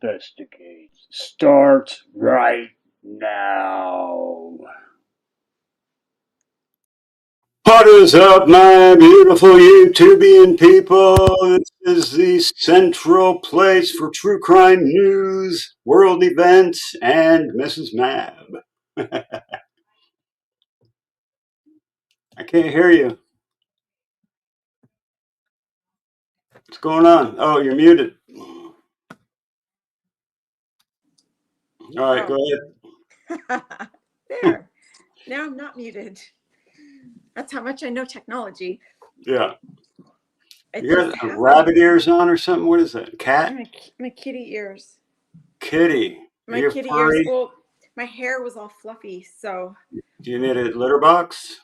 Investigates starts right now. What is up, my beautiful YouTubian people? This is the central place for true crime news, world events, and Mrs. MAB. I can't hear you. What's going on? Oh, you're muted. All right, go ahead. There. Now I'm not muted. That's how much I know technology. Yeah. It You just got happened. rabbit ears on or something? What is that? Cat? My kitty ears. Kitty. My You're kitty furry? ears. Well, my hair was all fluffy, so. Do you need a litter box?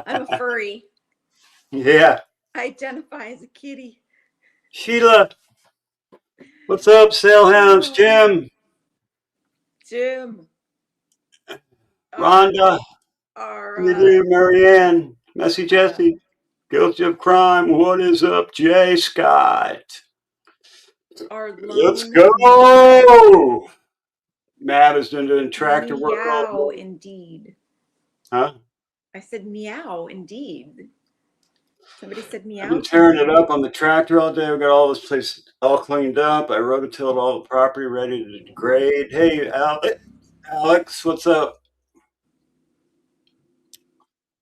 I'm a furry. Yeah. I identify as a kitty. Sheila. What's up, Sailhounds? Jim. Jim. Rhonda. Marianne. Messy Jessie. Guilty of crime. What is up, Jay Scott? Let's go. Matt has been doing tractor work all day. Indeed. Huh? I said meow, indeed. Somebody said meow. I've been tearing it up on the tractor all day. We got all this place all cleaned up. I rototilled all the property ready to degrade. Hey, Alex, what's up?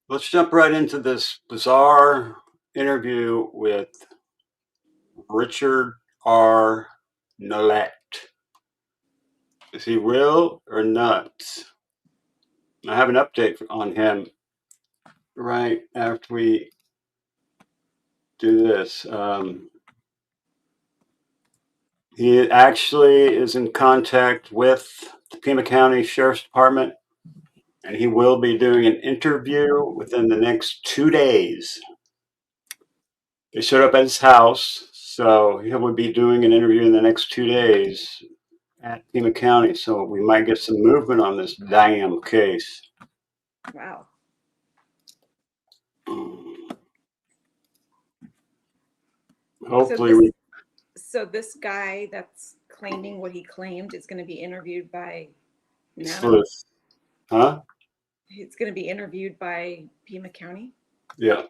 Let's jump right into this bizarre interview with Richard R. Nolette. Is he real or nuts? I have an update on him right after we do this. He actually is in contact with the Pima County Sheriff's Department, and he will be doing an interview within the next 2 days. They showed up at his house, so he will be doing an interview in the next 2 days at Pima County, so we might get some movement on this damn case. Wow. Hopefully so this guy that's claiming what he claimed is going to be interviewed by Sleuth. Huh? It's going to be interviewed by Pima County? Yeah.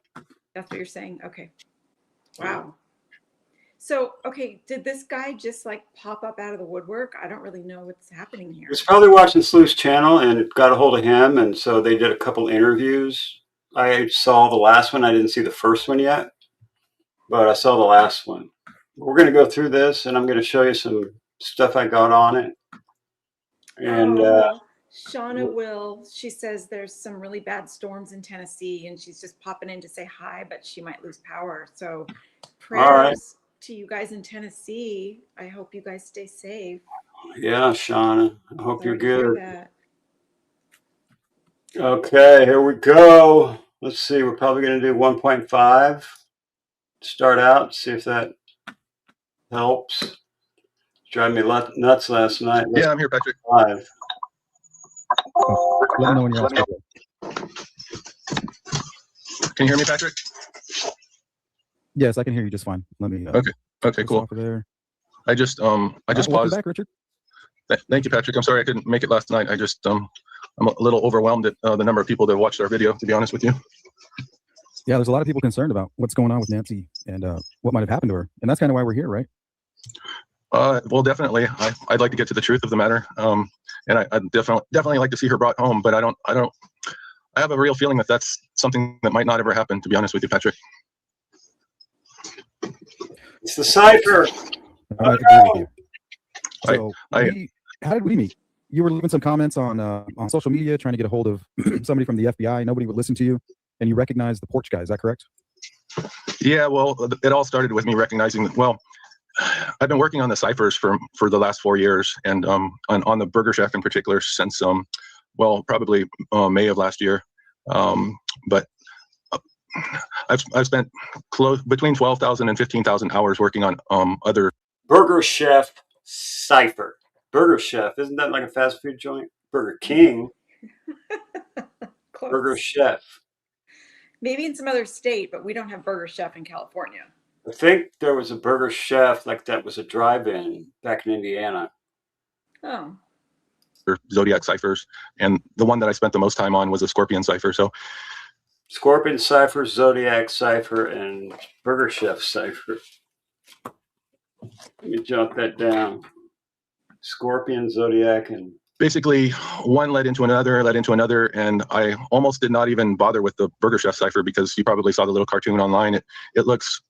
That's what you're saying? Okay. Wow. So, okay, did this guy just like pop up out of the woodwork? I don't really know what's happening here. He's probably watching Sleuth's channel and got a hold of him, and so they did a couple interviews. I saw the last one. I didn't see the first one yet, but I saw the last one. We're going to go through this, and I'm going to show you some stuff I got on it. And Shauna Will, she says there's some really bad storms in Tennessee, and she's just popping in to say hi, but she might lose power. So prayers to you guys in Tennessee. I hope you guys stay safe. Yeah, Shauna. I hope you're good. Okay, here we go. Let's see. We're probably going to do 1.5. Start out, see if that helps. Drive me nuts last night. Yeah, I'm here, Patrick. Live. Let me know when you're on. Can you hear me, Patrick? Yes, I can hear you just fine. Let me. Okay, cool. There. I just paused. Back, Richard. Thank you, Patrick. I'm sorry I couldn't make it last night. I just I'm a little overwhelmed at the number of people that watched our video, to be honest with you. Yeah, there's a lot of people concerned about what's going on with Nancy and what might have happened to her, and that's kind of why we're here, right? Well, definitely. I'd like to get to the truth of the matter, and I'd definitely like to see her brought home. But I have a real feeling that that's something that might not ever happen. To be honest with you, Patrick. It's the Cipher. I agree with you. So, how did we meet? You were leaving some comments on social media, trying to get a hold of somebody from the FBI. Nobody would listen to you, and you recognized the porch guy. Is that correct? Yeah. Well, it all started with me recognizing that. Well, I've been working on the ciphers for the last 4 years, and on the Burger Chef in particular since probably May of last year. But I've spent between 12,000 and 15,000 hours working on other Burger Chef Cipher. Burger Chef, isn't that like a fast food joint? Burger King. Burger Chef. Maybe in some other state, but we don't have Burger Chef in California. I think there was a burger chef like that was a drive-in back in Indiana. Oh. Zodiac ciphers, and the one that I spent the most time on was a Scorpion cipher. So Scorpion cipher, Zodiac cipher, and burger chef cipher. Let me jot that down. Scorpion, Zodiac, and basically one led into another, and I almost did not even bother with the burger chef cipher because you probably saw the little cartoon online. It looks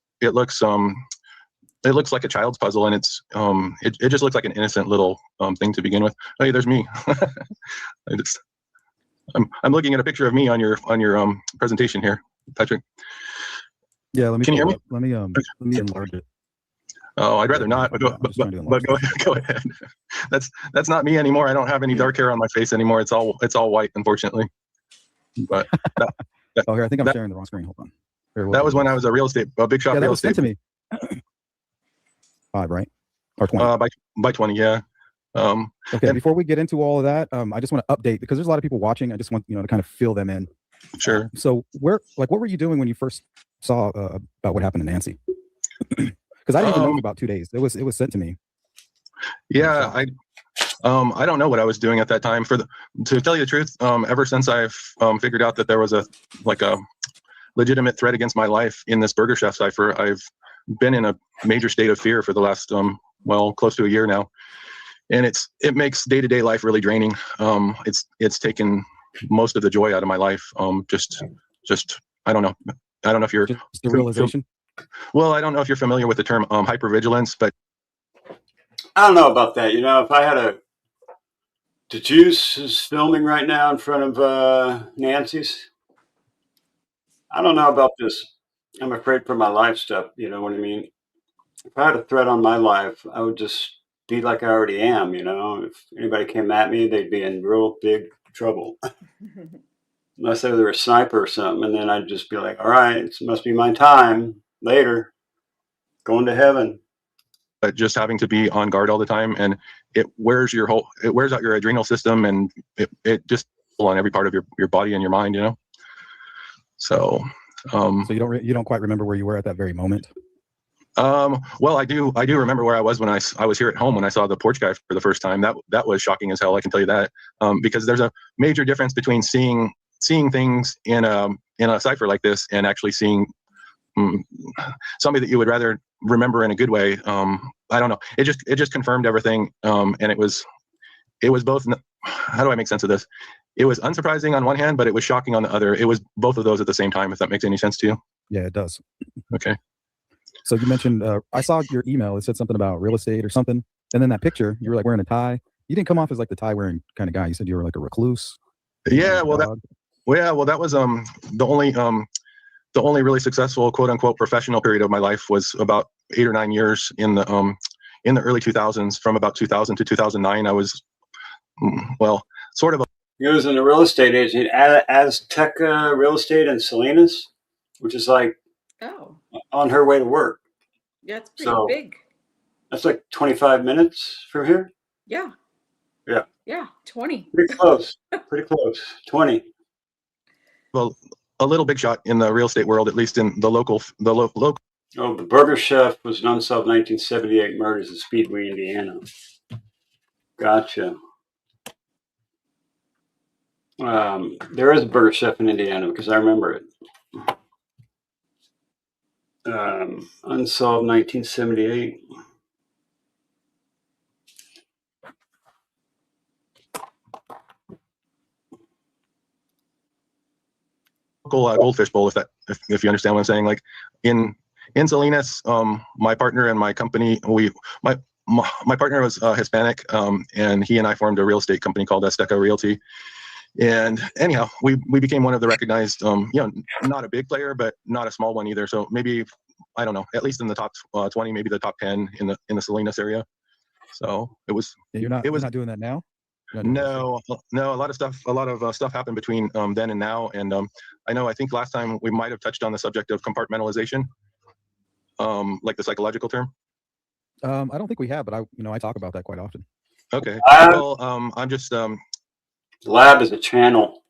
like a child's puzzle, and it just looks like an innocent little thing to begin with. Hey, there's me. I'm looking at a picture of me on your presentation here, Patrick. Yeah, let me. Can you hear me? Let me enlarge it. Oh, I'd rather not, but go ahead. That's not me anymore. I don't have any dark hair on my face anymore. It's all white, unfortunately. But oh, here, I think I'm sharing the wrong screen. Hold on. That was when I was a big shot. Yeah, that real was sent estate. to me. 5, right? Or 20? By 20, yeah. Okay, before we get into all of that, I just want to update because there's a lot of people watching. I just want to kind of fill them in. Sure. So what were you doing when you first saw about what happened to Nancy? Because I didn't even know for about 2 days. It was sent to me. Yeah, I don't know what I was doing at that time. To tell you the truth, ever since I've figured out that there was a legitimate threat against my life in this burger chef cipher, I've been in a major state of fear for the last close to a year now, and it makes day-to-day life really draining. It's taken most of the joy out of my life. Just I don't know if you're just the realization. Well, I don't know if you're familiar with the term hypervigilance, but I don't know about that. If I had the Juice is filming right now in front of Nancy's. I don't know about this. I'm afraid for my life stuff. You know what I mean? If I had a threat on my life, I would just be like I already am. If anybody came at me, they'd be in real big trouble. Unless they were a sniper or something, and then I'd just be like, all right, it must be my time. Later. Going to heaven. Just having to be on guard all the time, and it wears out your adrenal system, and it just on every part of your body and your mind, So so you don't quite remember where you were at that very moment? Well, I do remember where I was when I was here at home when I saw the porch guy for the first time. That was shocking as hell, I can tell you that. Because there's a major difference between seeing things in a cipher like this and actually seeing somebody that you would rather remember in a good way. I don't know. It just confirmed everything. And it was both. How do I make sense of this? It was unsurprising on one hand, but it was shocking on the other. It was both of those at the same time, if that makes any sense to you. Yeah, it does. Okay. So you mentioned, I saw your email. It said something about real estate or something. And then that picture, you were like wearing a tie. You didn't come off as like the tie wearing kind of guy. You said you were like a recluse. Yeah. Well, that was the only really successful quote unquote professional period of my life was about 8 or 9 years in the early 2000s. From about 2000 to 2009, I was sort of He was in a real estate agent, Azteca Real Estate in Salinas, which is like on her way to work. Yeah, it's pretty big. That's like 25 minutes from here. Yeah. Yeah. Yeah, 20. Pretty close. 20. Well, a little big shot in the real estate world, at least in the local. Oh, the Burger Chef was an unsolved 1978 murders in Speedway, Indiana. Gotcha. There is a Burger Chef in Indiana because I remember it. Unsolved 1978. Goldfish bowl, if you understand what I'm saying. Like in Salinas, my partner and my company, my partner was Hispanic, and he and I formed a real estate company called Azteca Realty. And anyhow, we became one of the recognized, not a big player, but not a small one either. So maybe, I don't know, at least in the top 20, maybe the top 10 in the Salinas area. So it was. Yeah, you're not doing that now? No. A lot of stuff happened between then and now. And I think last time we might have touched on the subject of compartmentalization, like the psychological term. I don't think we have, but I talk about that quite often. Okay. Well, I'm just. Lab is a channel.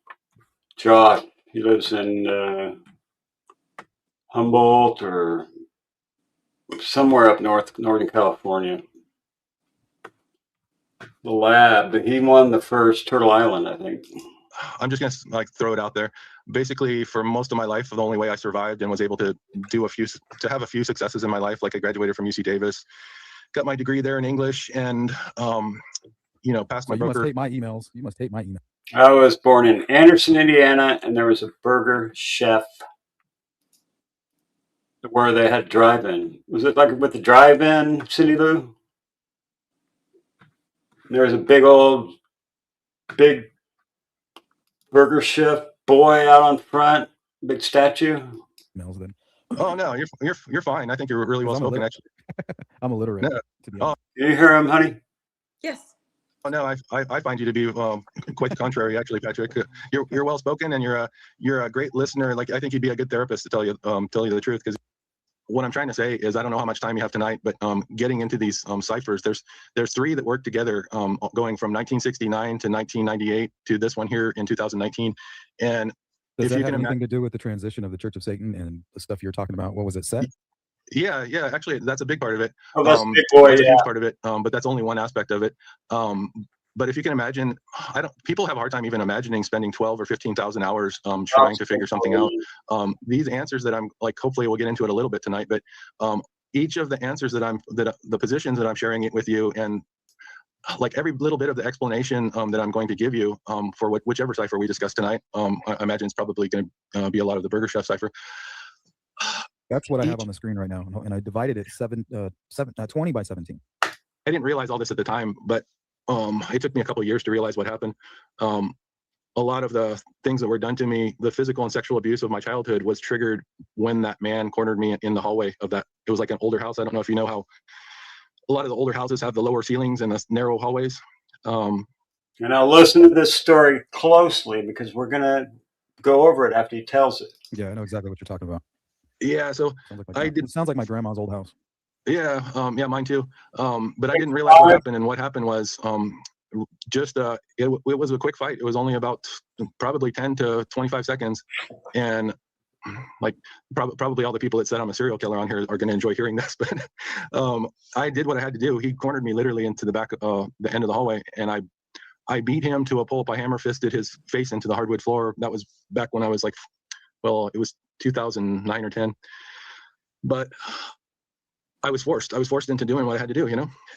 Josh, he lives in Humboldt or somewhere up Northern California. The lab. He won the first Turtle Island, I think. I'm just gonna like throw it out there. Basically, for most of my life, the only way I survived and was able to have a few successes in my life, like I graduated from UC Davis, got my degree there in English, and passed my broker. You must hate my emails. You must hate my email. I was born in Anderson, Indiana, and there was a burger chef where they had drive-in. Was it like with the drive-in, Cindy Lou? There was a big burger chef boy out on front, big statue. Emails then. Oh no, you're fine. I think you're really well spoken, actually. I'm illiterate. No. To be honest. Can you hear him, honey? Yes. Oh no, I find you to be quite the contrary, actually, Patrick. You're well spoken, and you're a great listener. Like, I think you'd be a good therapist, to tell you the truth. Because what I'm trying to say is, I don't know how much time you have tonight, but getting into these ciphers, there's three that work together, going from 1969 to 1998 to this one here in 2019. And does that have anything to do with the transition of the Church of Satan and the stuff you're talking about? What was it, Set? Yeah, actually, that's a big part of it. Oh, that's a big boy. That's a huge part of it. But that's only one aspect of it. But if you can imagine, people have a hard time even imagining spending 12 or 15,000 hours trying to figure something out. These answers that I'm like, hopefully we'll get into it a little bit tonight, but each of the answers that the positions that I'm sharing it with you, and like every little bit of the explanation that I'm going to give you for whichever cipher we discuss tonight, I imagine it's probably going to be a lot of the Burger Chef cipher. That's what I have on the screen right now, and I divided it 20 by 17. I didn't realize all this at the time, but it took me a couple of years to realize what happened. A lot of the things that were done to me, the physical and sexual abuse of my childhood, was triggered when that man cornered me in the hallway of that. It was like an older house. I don't know if you know how a lot of the older houses have the lower ceilings and the narrow hallways. And I'll listen to this story closely, because we're going to go over it after he tells it. Yeah, I know exactly what you're talking about. Yeah, so it sounds like my grandma's old house. Yeah, mine too. But I didn't realize what happened, and what happened was it was a quick fight. It was only about probably 10 to 25 seconds, and like probably all the people that said I'm a serial killer on here are going to enjoy hearing this. But I did what I had to do. He cornered me literally into the back, the end of the hallway, and I beat him to a pulp. I hammer fisted his face into the hardwood floor. That was back when I was like, well, it was 2009 or 10, but I was forced into doing what I had to do,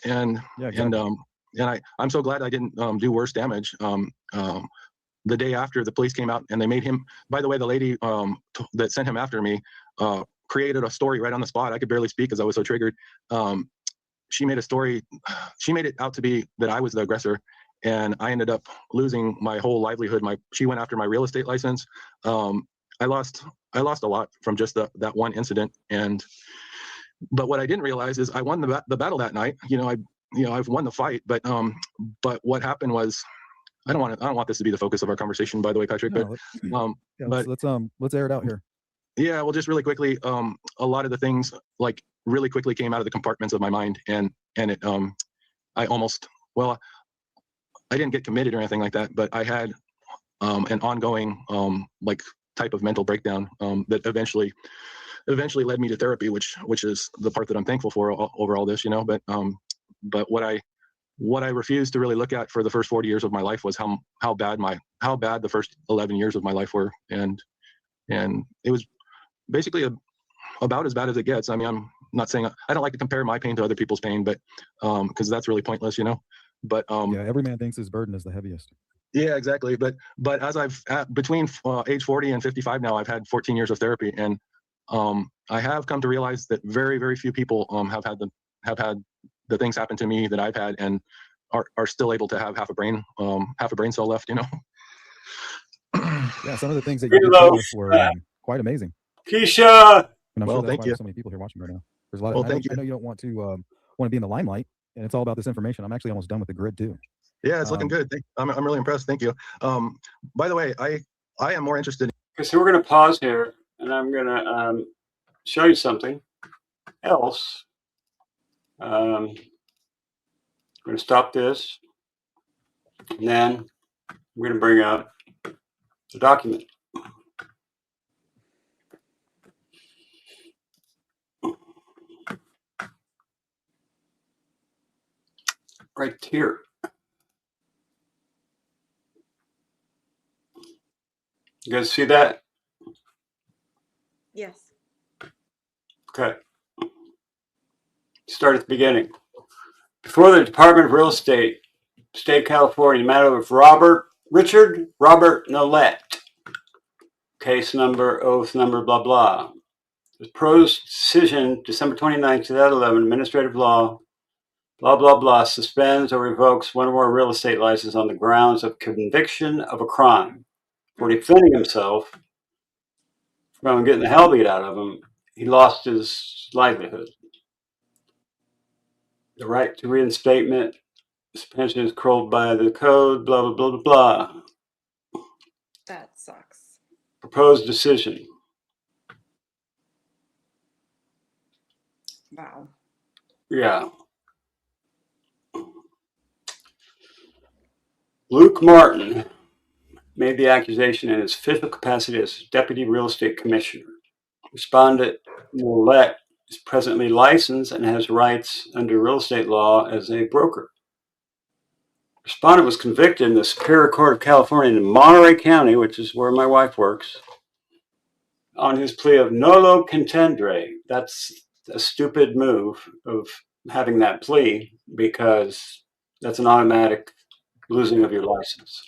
and yeah, exactly. And I'm so glad I didn't do worse damage. The day after, the police came out and they made him, by the way, the lady that sent him after me created a story right on the spot. I could barely speak because I was so triggered. She made a story. She made it out to be that I was the aggressor, and I ended up losing my whole livelihood. She went after my real estate license. I lost a lot from just that one incident. But what I didn't realize is I won the battle that night. I've won the fight. But what happened was, I don't want this to be the focus of our conversation, by the way, Patrick. No, but let's air it out here. Yeah, well, just really quickly, a lot of the things like really quickly came out of the compartments of my mind, and it I didn't get committed or anything like that, but I had an ongoing like type of mental breakdown that eventually led me to therapy, which is the part that I'm thankful for over all this, but what I refused to really look at for the first 40 years of my life was how bad the first 11 years of my life were, and it was basically about as bad as it gets. I mean, I'm not saying, I don't like to compare my pain to other people's pain, but because that's really pointless, but yeah, every man thinks his burden is the heaviest. Yeah, exactly. But as between age 40 and 55 now, I've had 14 years of therapy, and I have come to realize that very, very few people have had the things happen to me that I've had, and are still able to have half a brain cell left. Yeah, some of the things that you did were quite amazing. Keisha. And I'm sure that's why there's so many people here watching right now. There's a lot. I know you don't want to be in the limelight, and it's all about this information. I'm actually almost done with the grid too. Yeah, it's looking good. I'm really impressed. Thank you. By the way, I am more interested. Okay, so we're going to pause here, and I'm going to show you something else. I'm going to stop this, and then I'm going to bring up the document. right here. You guys see that? Yes. Okay. Start at the beginning. Before the Department of Real Estate, State of California, matter of Richard Robert Nolette. Case number, oath number, blah, blah. The pro's decision, December 29, 2011, administrative law, blah, blah, blah, suspends or revokes one or more real estate licenses on the grounds of conviction of a crime. For defending himself from getting the hell beat out of him, he lost his livelihood. The right to reinstatement, suspension is controlled by the code, blah, blah, blah, blah, blah. That sucks. Proposed decision. Wow. Yeah. Luke Martin made the accusation in his official capacity as Deputy Real Estate Commissioner. Respondent Nolette is presently licensed and has rights under real estate law as a broker. Respondent was convicted in the Superior Court of California in Monterey County, which is where my wife works, on his plea of nolo contendere. That's a stupid move of having that plea because that's an automatic losing of your license.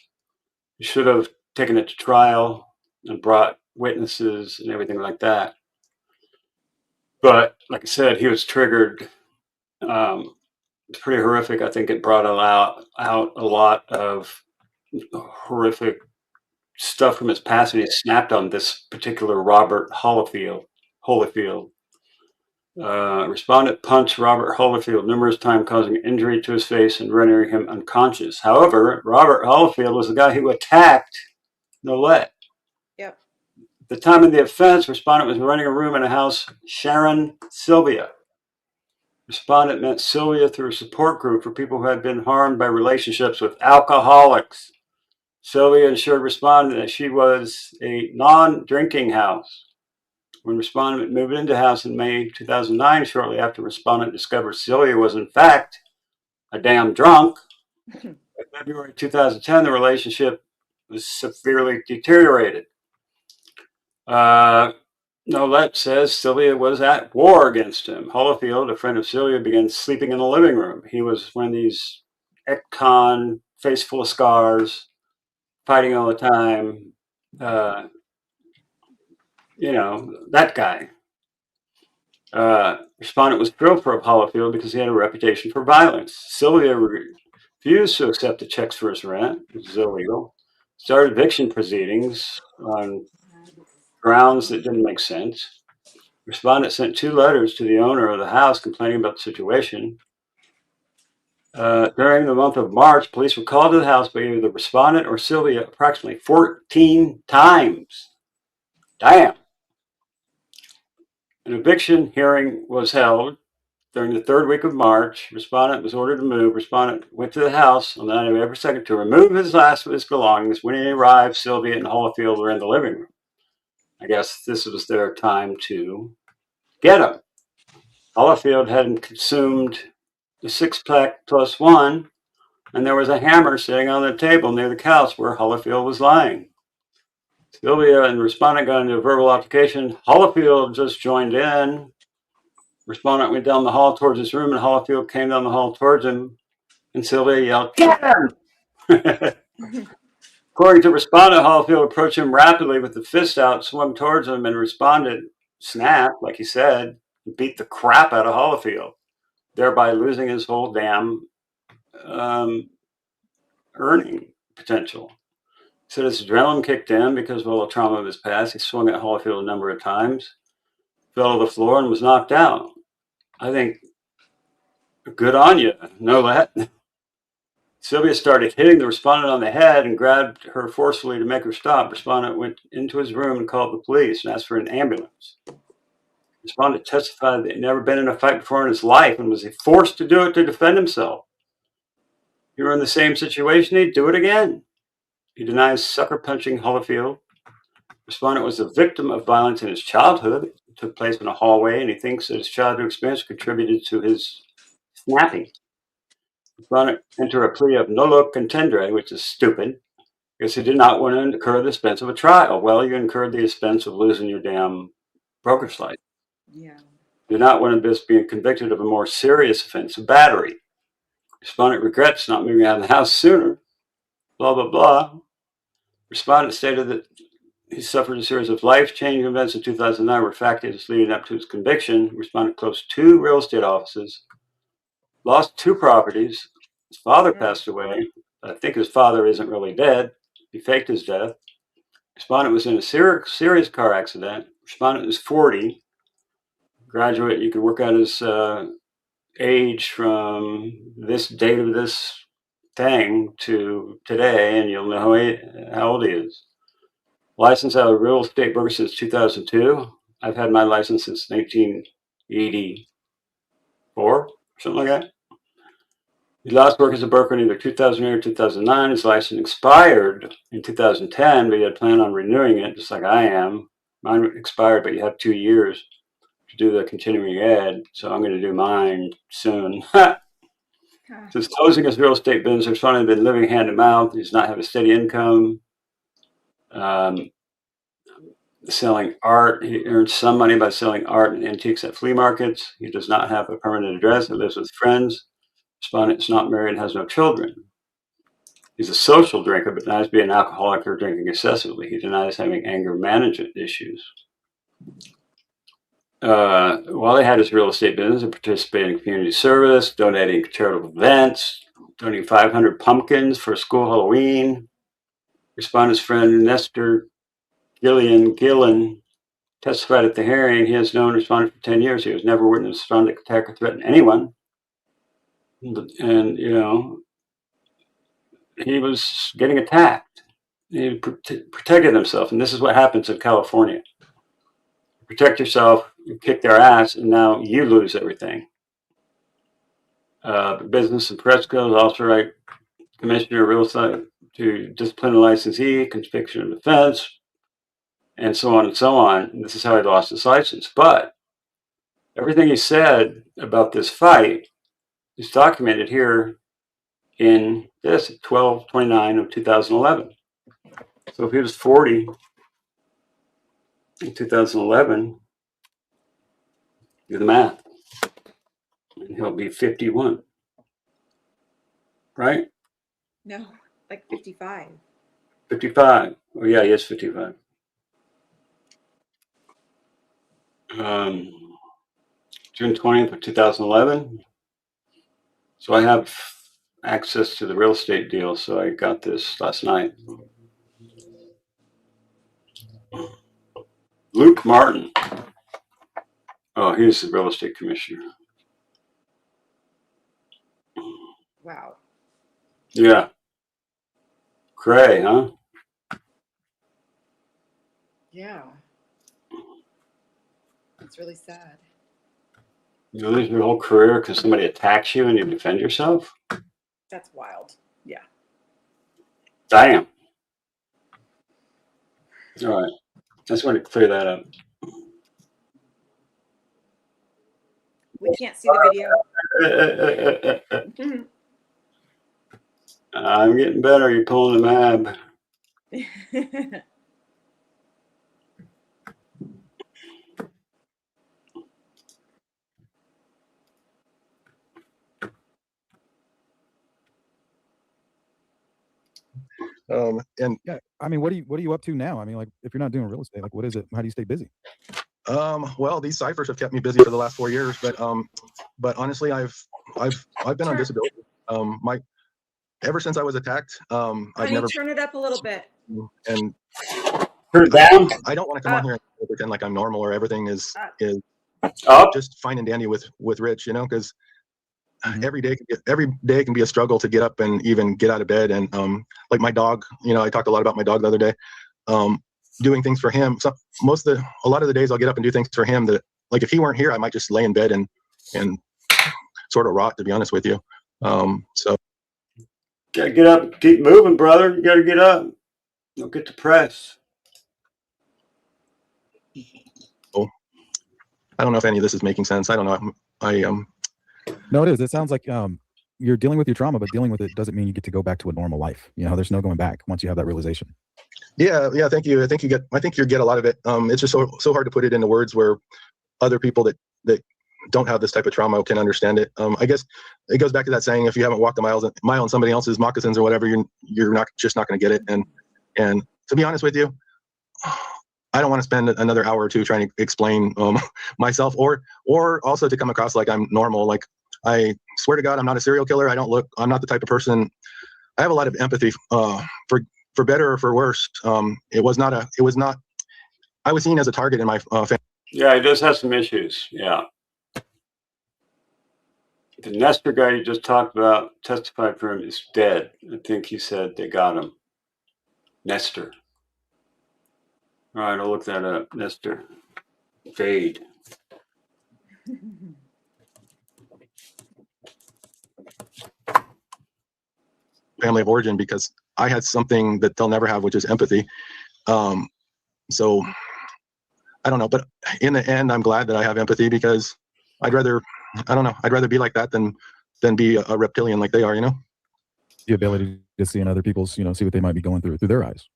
You should have taken it to trial and brought witnesses and everything like that. But like I said, he was triggered. It's pretty horrific. I think it brought out a lot of horrific stuff from his past, and he snapped on this particular Robert Holyfield. Respondent punched Robert Holyfield numerous times, causing injury to his face and rendering him unconscious. However, Robert Holyfield was the guy who attacked Nolette. Yep. At the time of the offense, respondent was renting a room in a house, Sharon Sylvia. Respondent met Sylvia through a support group for people who had been harmed by relationships with alcoholics. Sylvia assured respondent that she was a non-drinking house. When respondent moved into the house in May 2009, shortly after respondent discovered Sylvia was in fact a damn drunk, in February 2010, the relationship was severely deteriorated. Nolette says Sylvia was at war against him. Holyfield, a friend of Sylvia, began sleeping in the living room. He was one of these ex-con, face full of scars, fighting all the time. That guy. Respondent was thrilled for Holyfield because he had a reputation for violence. Sylvia refused to accept the checks for his rent, which is illegal. Started eviction proceedings on grounds that didn't make sense. Respondent sent 2 letters to the owner of the house complaining about the situation. During the month of March, police were called to the house by either the respondent or Sylvia approximately 14 times. Damn. An eviction hearing was held during the 3rd week of March. Respondent was ordered to move. Respondent went to the house on the night of April 2nd to remove his last of his belongings. When he arrived, Sylvia and Holyfield were in the living room. I guess this was their time to get him. Holyfield hadn't consumed the 6-pack plus 1, and there was a hammer sitting on the table near the couch where Holyfield was lying. Sylvia and respondent got into a verbal altercation. Holyfield just joined in. Respondent went down the hall towards his room, and Holyfield came down the hall towards him, and Sylvia yelled, "Get him!" According to respondent, Holyfield approached him rapidly with the fist out, swung towards him, and respondent snapped, like he said, and beat the crap out of Holyfield, thereby losing his whole damn earning potential. He said his adrenaline kicked in because of all the trauma of his past. He swung at Holyfield a number of times, fell to the floor, and was knocked out. I think, good on you, Nolette. Sylvia started hitting the respondent on the head and grabbed her forcefully to make her stop. Respondent went into his room and called the police and asked for an ambulance. Respondent testified that he'd never been in a fight before in his life and was forced to do it to defend himself. If he were in the same situation, he'd do it again. He denies sucker punching Holyfield. Respondent was a victim of violence in his childhood. It took place in a hallway, and he thinks that his childhood experience contributed to his snapping. Respondent enter a plea of nolo contendere, which is stupid, because he did not want to incur the expense of a trial. Well, you incurred the expense of losing your damn broker's license. Yeah. Do not want to be convicted of a more serious offense of battery. Respondent regrets not moving out of the house sooner. Blah, blah, blah. Respondent stated that he suffered a series of life-changing events in 2009 were factors leading up to his conviction. Respondent closed 2 real estate offices, lost 2 properties. His father passed away. I think his father isn't really dead. He faked his death. Respondent was in a serious car accident. Respondent was 40. Graduate, you can work out his age from this date of this thing to today, and you'll know how old he is. Licensed out of real estate broker since 2002. I've had my license since 1984, something like that. He last worked as a broker in either 2008 or 2009. His license expired in 2010, but he had planned on renewing it, just like I am. Mine expired, but you have 2 years to do the continuing ed, so I'm going to do mine soon. Since closing his real estate business, he's finally been living hand to mouth. He does not have a steady income. Selling art. He earns some money by selling art and antiques at flea markets. He does not have a permanent address. He lives with friends. Respondent is not married and has no children. He's a social drinker, but denies being an alcoholic or drinking excessively. He denies having anger management issues. While he had his real estate business, he participated in community service, donating to charitable events, donating 500 pumpkins for school Halloween. Respondent's friend Nestor Gillen testified at the hearing. He has known respondent for 10 years. He was never witnessed respondent attack or threaten anyone. And, he was getting attacked. He protected himself. And this is what happens in California. Protect yourself, you kick their ass, and now you lose everything. Business and press codes, also right, commissioner of real estate to discipline a licensee, conviction of offense, and so on and so on. And this is how he lost his license. But everything he said about this fight is documented here in this 12/29 of 2011. So if he was 40 in 2011, do the math, and he'll be 51, right? No, like 55. 55. Oh yeah, he is 55. June 20th of 2011. So I have access to the real estate deal, so I got this last night. Luke Martin. Oh, he's the real estate commissioner. Wow. Yeah. Cray, huh? Yeah. It's really sad. You lose your whole career because somebody attacks you and you defend yourself? That's wild. Yeah. Damn. All right. I just wanted to clear that up. We can't see the video. I'm getting better. You're pulling the MAB. And yeah, I mean, what are you up to now? I mean, like, if you're not doing real estate, like, what is it? How do you stay busy? Well, these ciphers have kept me busy for the last 4 years, but honestly, I've been on disability. Ever since I was attacked, I've never turn it up a little bit. And turn it down. I don't want to come on here and pretend like I'm normal or everything is up. Just fine and dandy with Rich, because every day can be a struggle to get up and even get out of bed. And like my dog, I talked a lot about my dog the other day. Doing things for him. So a lot of the days I'll get up and do things for him that, like, if he weren't here, I might just lay in bed and sort of rot, to be honest with you. So Gotta get up, keep moving, brother. You gotta get up. Don't get depressed. Oh, I don't know if any of this is making sense. I don't know. No, it is. It sounds like you're dealing with your trauma, but dealing with it doesn't mean you get to go back to a normal life. You know, there's no going back once you have that realization. Yeah, thank you. I think you get a lot of it. It's just so hard to put it into words where other people that don't have this type of trauma can understand it. I guess it goes back to that saying, if you haven't walked a mile in somebody else's moccasins or whatever, you're not going to get it. And to be honest with you, I don't want to spend another hour or two trying to explain myself or also to come across like I'm normal. Like, I swear to God, I'm not a serial killer. I'm not the type of person. I have a lot of empathy for better or for worse. I was seen as a target in my family. Yeah, he does have some issues. Yeah. The Nestor guy you just talked about testified for him is dead. I think he said they got him. Nestor. All right, I'll look that up. Nestor. Fade. Family of origin, because I had something that they'll never have, which is empathy. So I don't know, but in the end, I'm glad that I have empathy, because I'd rather be like that than be a reptilian like they are, you know? The ability to see in other people's, see what they might be going through their eyes.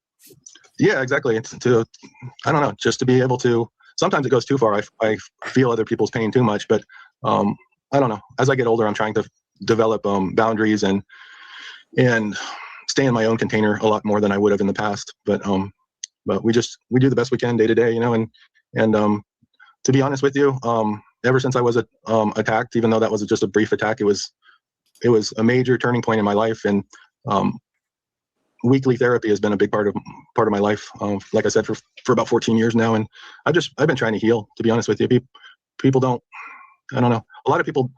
Yeah, exactly. It's I don't know, just to be able to, sometimes it goes too far. I feel other people's pain too much, but I don't know. As I get older, I'm trying to develop boundaries and stay in my own container a lot more than I would have in the past. But we do the best we can day to day, you know, and to be honest with you, ever since I was attacked, even though that was just a brief attack, it was a major turning point in my life. And weekly therapy has been a big part of my life. Like I said, for about 14 years now. And I've been trying to heal, to be honest with you. People don't, I don't know. A lot of people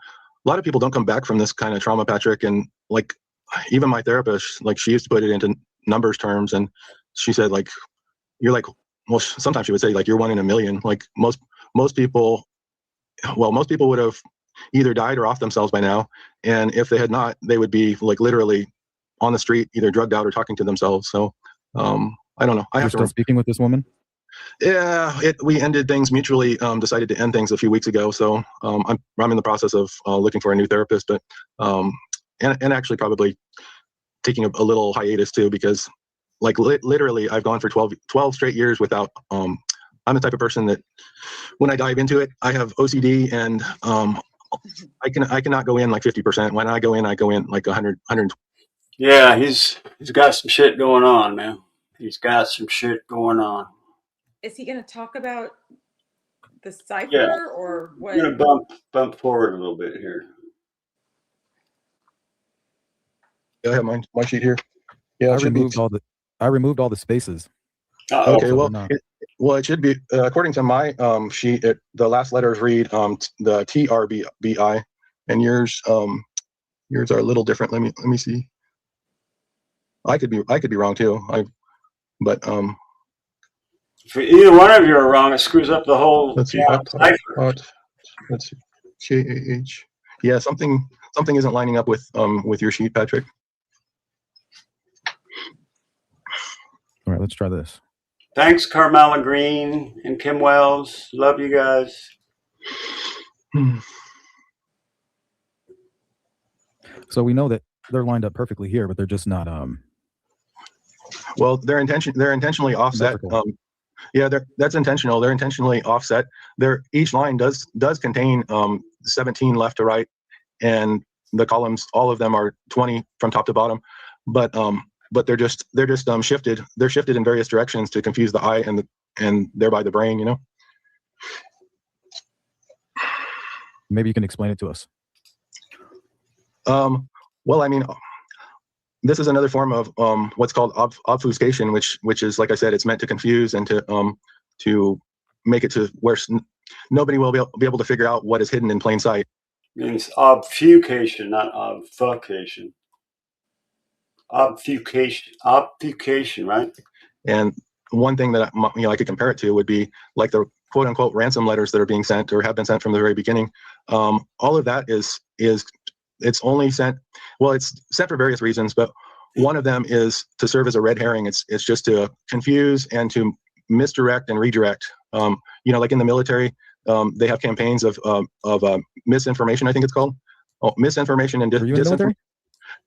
don't come back from this kind of trauma, Patrick. And like, even my therapist, like, she used to put it into numbers terms. And she said, like, you're like, well, sometimes she would say, like, you're one in a million. Like, most people would have either died or off themselves by now. And if they had not, they would be like literally on the street, either drugged out or talking to themselves. So I don't know. You're still speaking with this woman? Yeah, we ended things mutually, decided to end things a few weeks ago. So I'm in the process of looking for a new therapist, but and actually probably taking a little hiatus too, because like literally I've gone for 12 straight years without, I'm the type of person that when I dive into it, I have OCD, and I cannot go in like 50%. When I go in like 100. Yeah, he's got some shit going on, man. He's got some shit going on. Is he going to talk about the Cipher or what? I'm going to bump forward a little bit here. Yeah, I have my sheet here. Yeah, I removed all the spaces. Okay, it should be according to my sheet. The last letters read the TRBI, and yours are a little different. Let me see. I could be wrong too. But if either one of you are wrong, it screws up the whole. Let's see. Let's see. KAH. Yeah, something isn't lining up with your sheet, Patrick. All right, let's try this. Thanks, Carmela Green and Kim Wells. Love you guys. So we know that they're lined up perfectly here, but they're just not. Well, they're intentionally offset. Yeah, that's intentional. They're intentionally offset. Each line does contain 17 left to right, and the columns, all of them are 20 from top to bottom. But they're just shifted. They're shifted in various directions to confuse the eye and thereby the brain, you know. Maybe you can explain it to us. Well, I mean, this is another form of what's called obfuscation, which is, like I said, it's meant to confuse and to make it to where nobody will be able to figure out what is hidden in plain sight. It means obfuscation, not obfuscation. Obfuscation, right? And one thing that I could compare it to would be like the quote unquote ransom letters that are being sent or have been sent from the very beginning. All of that is it's only sent. Well, it's sent for various reasons, but one of them is to serve as a red herring. It's just to confuse and to misdirect and redirect. Like in the military, they have campaigns of misinformation, I think it's called. misinformation and Were you in the military?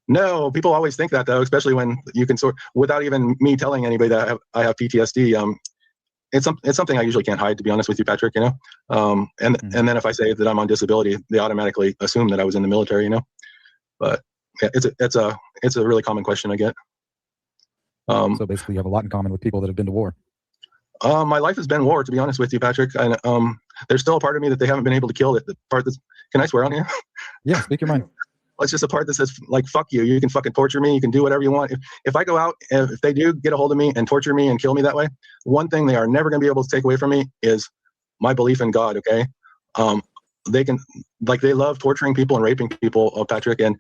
No, people always think that though, especially when you can without even me telling anybody that I have PTSD. It's something I usually can't hide, to be honest with you, Patrick. You know, and then if I say that I'm on disability, they automatically assume that I was in the military. You know, but yeah, it's a really common question I get. So basically, you have a lot in common with people that have been to war. My life has been war, to be honest with you, Patrick. And there's still a part of me that they haven't been able to kill. The part that's, can I swear on here? Yeah, speak your mind. Well, it's just a part that says, like, fuck you. You can fucking torture me. You can do whatever you want. If I go out, if they do get a hold of me and torture me and kill me that way, one thing they are never going to be able to take away from me is my belief in God. Okay. They can, like, they love torturing people and raping people, Patrick. And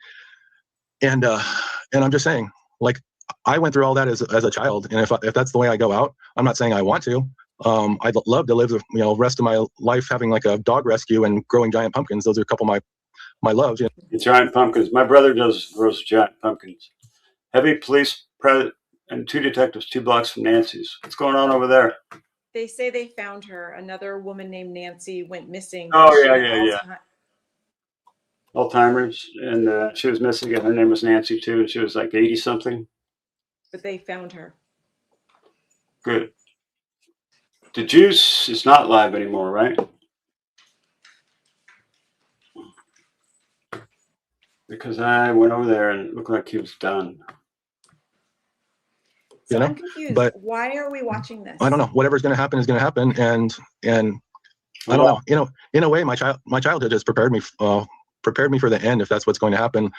I'm just saying, like, I went through all that as a child. And if that's the way I go out, I'm not saying I want to. I'd love to live, rest of my life having like a dog rescue and growing giant pumpkins. Those are a couple of my loves. You know? Giant pumpkins. My brother does roast giant pumpkins. Heavy police and 2 detectives 2 blocks from Nancy's. What's going on over there? They say they found her. Another woman named Nancy went missing. Oh, yeah. Alzheimer's, and she was missing, and her name was Nancy too, and she was like 80 something. But they found her. Good. The juice is not live anymore, right? Because I went over there and it looked like he was done. So I'm confused. But why are we watching this? I don't know. Whatever's going to happen is going to happen, and I don't know. In a way, my childhood has prepared me for the end, if that's what's going to happen.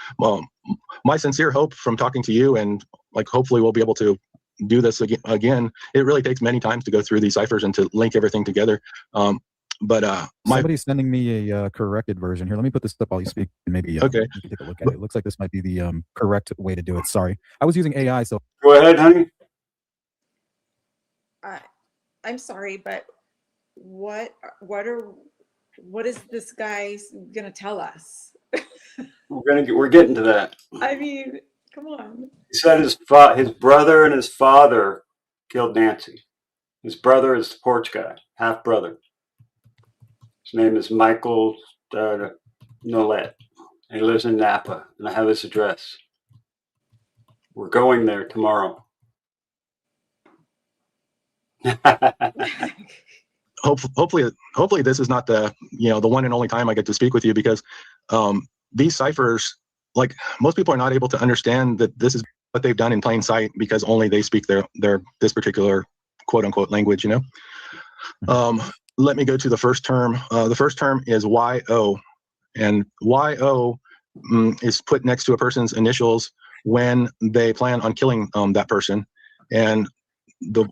My sincere hope from talking to you, and like hopefully we'll be able to do this again. It really takes many times to go through these ciphers and to link everything together. Somebody's sending me a corrected version here. Let me put this up while you speak, and maybe okay. You can take a look at it. It looks like this might be the correct way to do it. Sorry, I was using AI. So go ahead, honey. I'm sorry, but what is this guy gonna tell us? We're getting to that. I mean, come on. He said his brother and his father killed Nancy. His brother is the porch guy, half brother. His name is Michael Nolette. He lives in Napa, and I have his address. We're going there tomorrow. Hopefully this is not the one and only time I get to speak with you, because these ciphers, like, most people are not able to understand that this is what they've done in plain sight, because only they speak their this particular quote unquote language. Let me go to the first term. The first term is YO, and YO is put next to a person's initials when they plan on killing that person. And the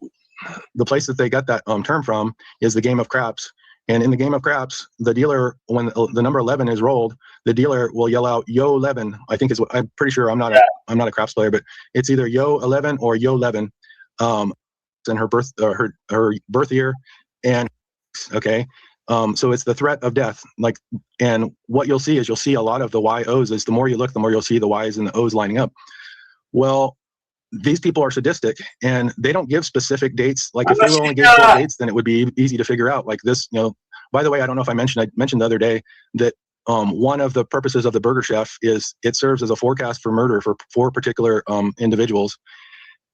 place that they got that term from is the game of craps. And in the game of craps, the dealer, when the number 11 is rolled, the dealer will yell out "Yo 11." I think is what I'm pretty sure. I'm not a craps player, but it's either Yo 11 or Yo 11. In her birth year, and okay. So it's the threat of death. Like, and what you'll see is a lot of the YOs. Is the more you look, the more you'll see the Y's and the O's lining up. Well, these people are sadistic, and they don't give specific dates. Like, if they only gave 12 dates, then it would be easy to figure out. Like this, by the way, I don't know if I mentioned the other day that one of the purposes of the Burger Chef is it serves as a forecast for murder for 4 particular individuals,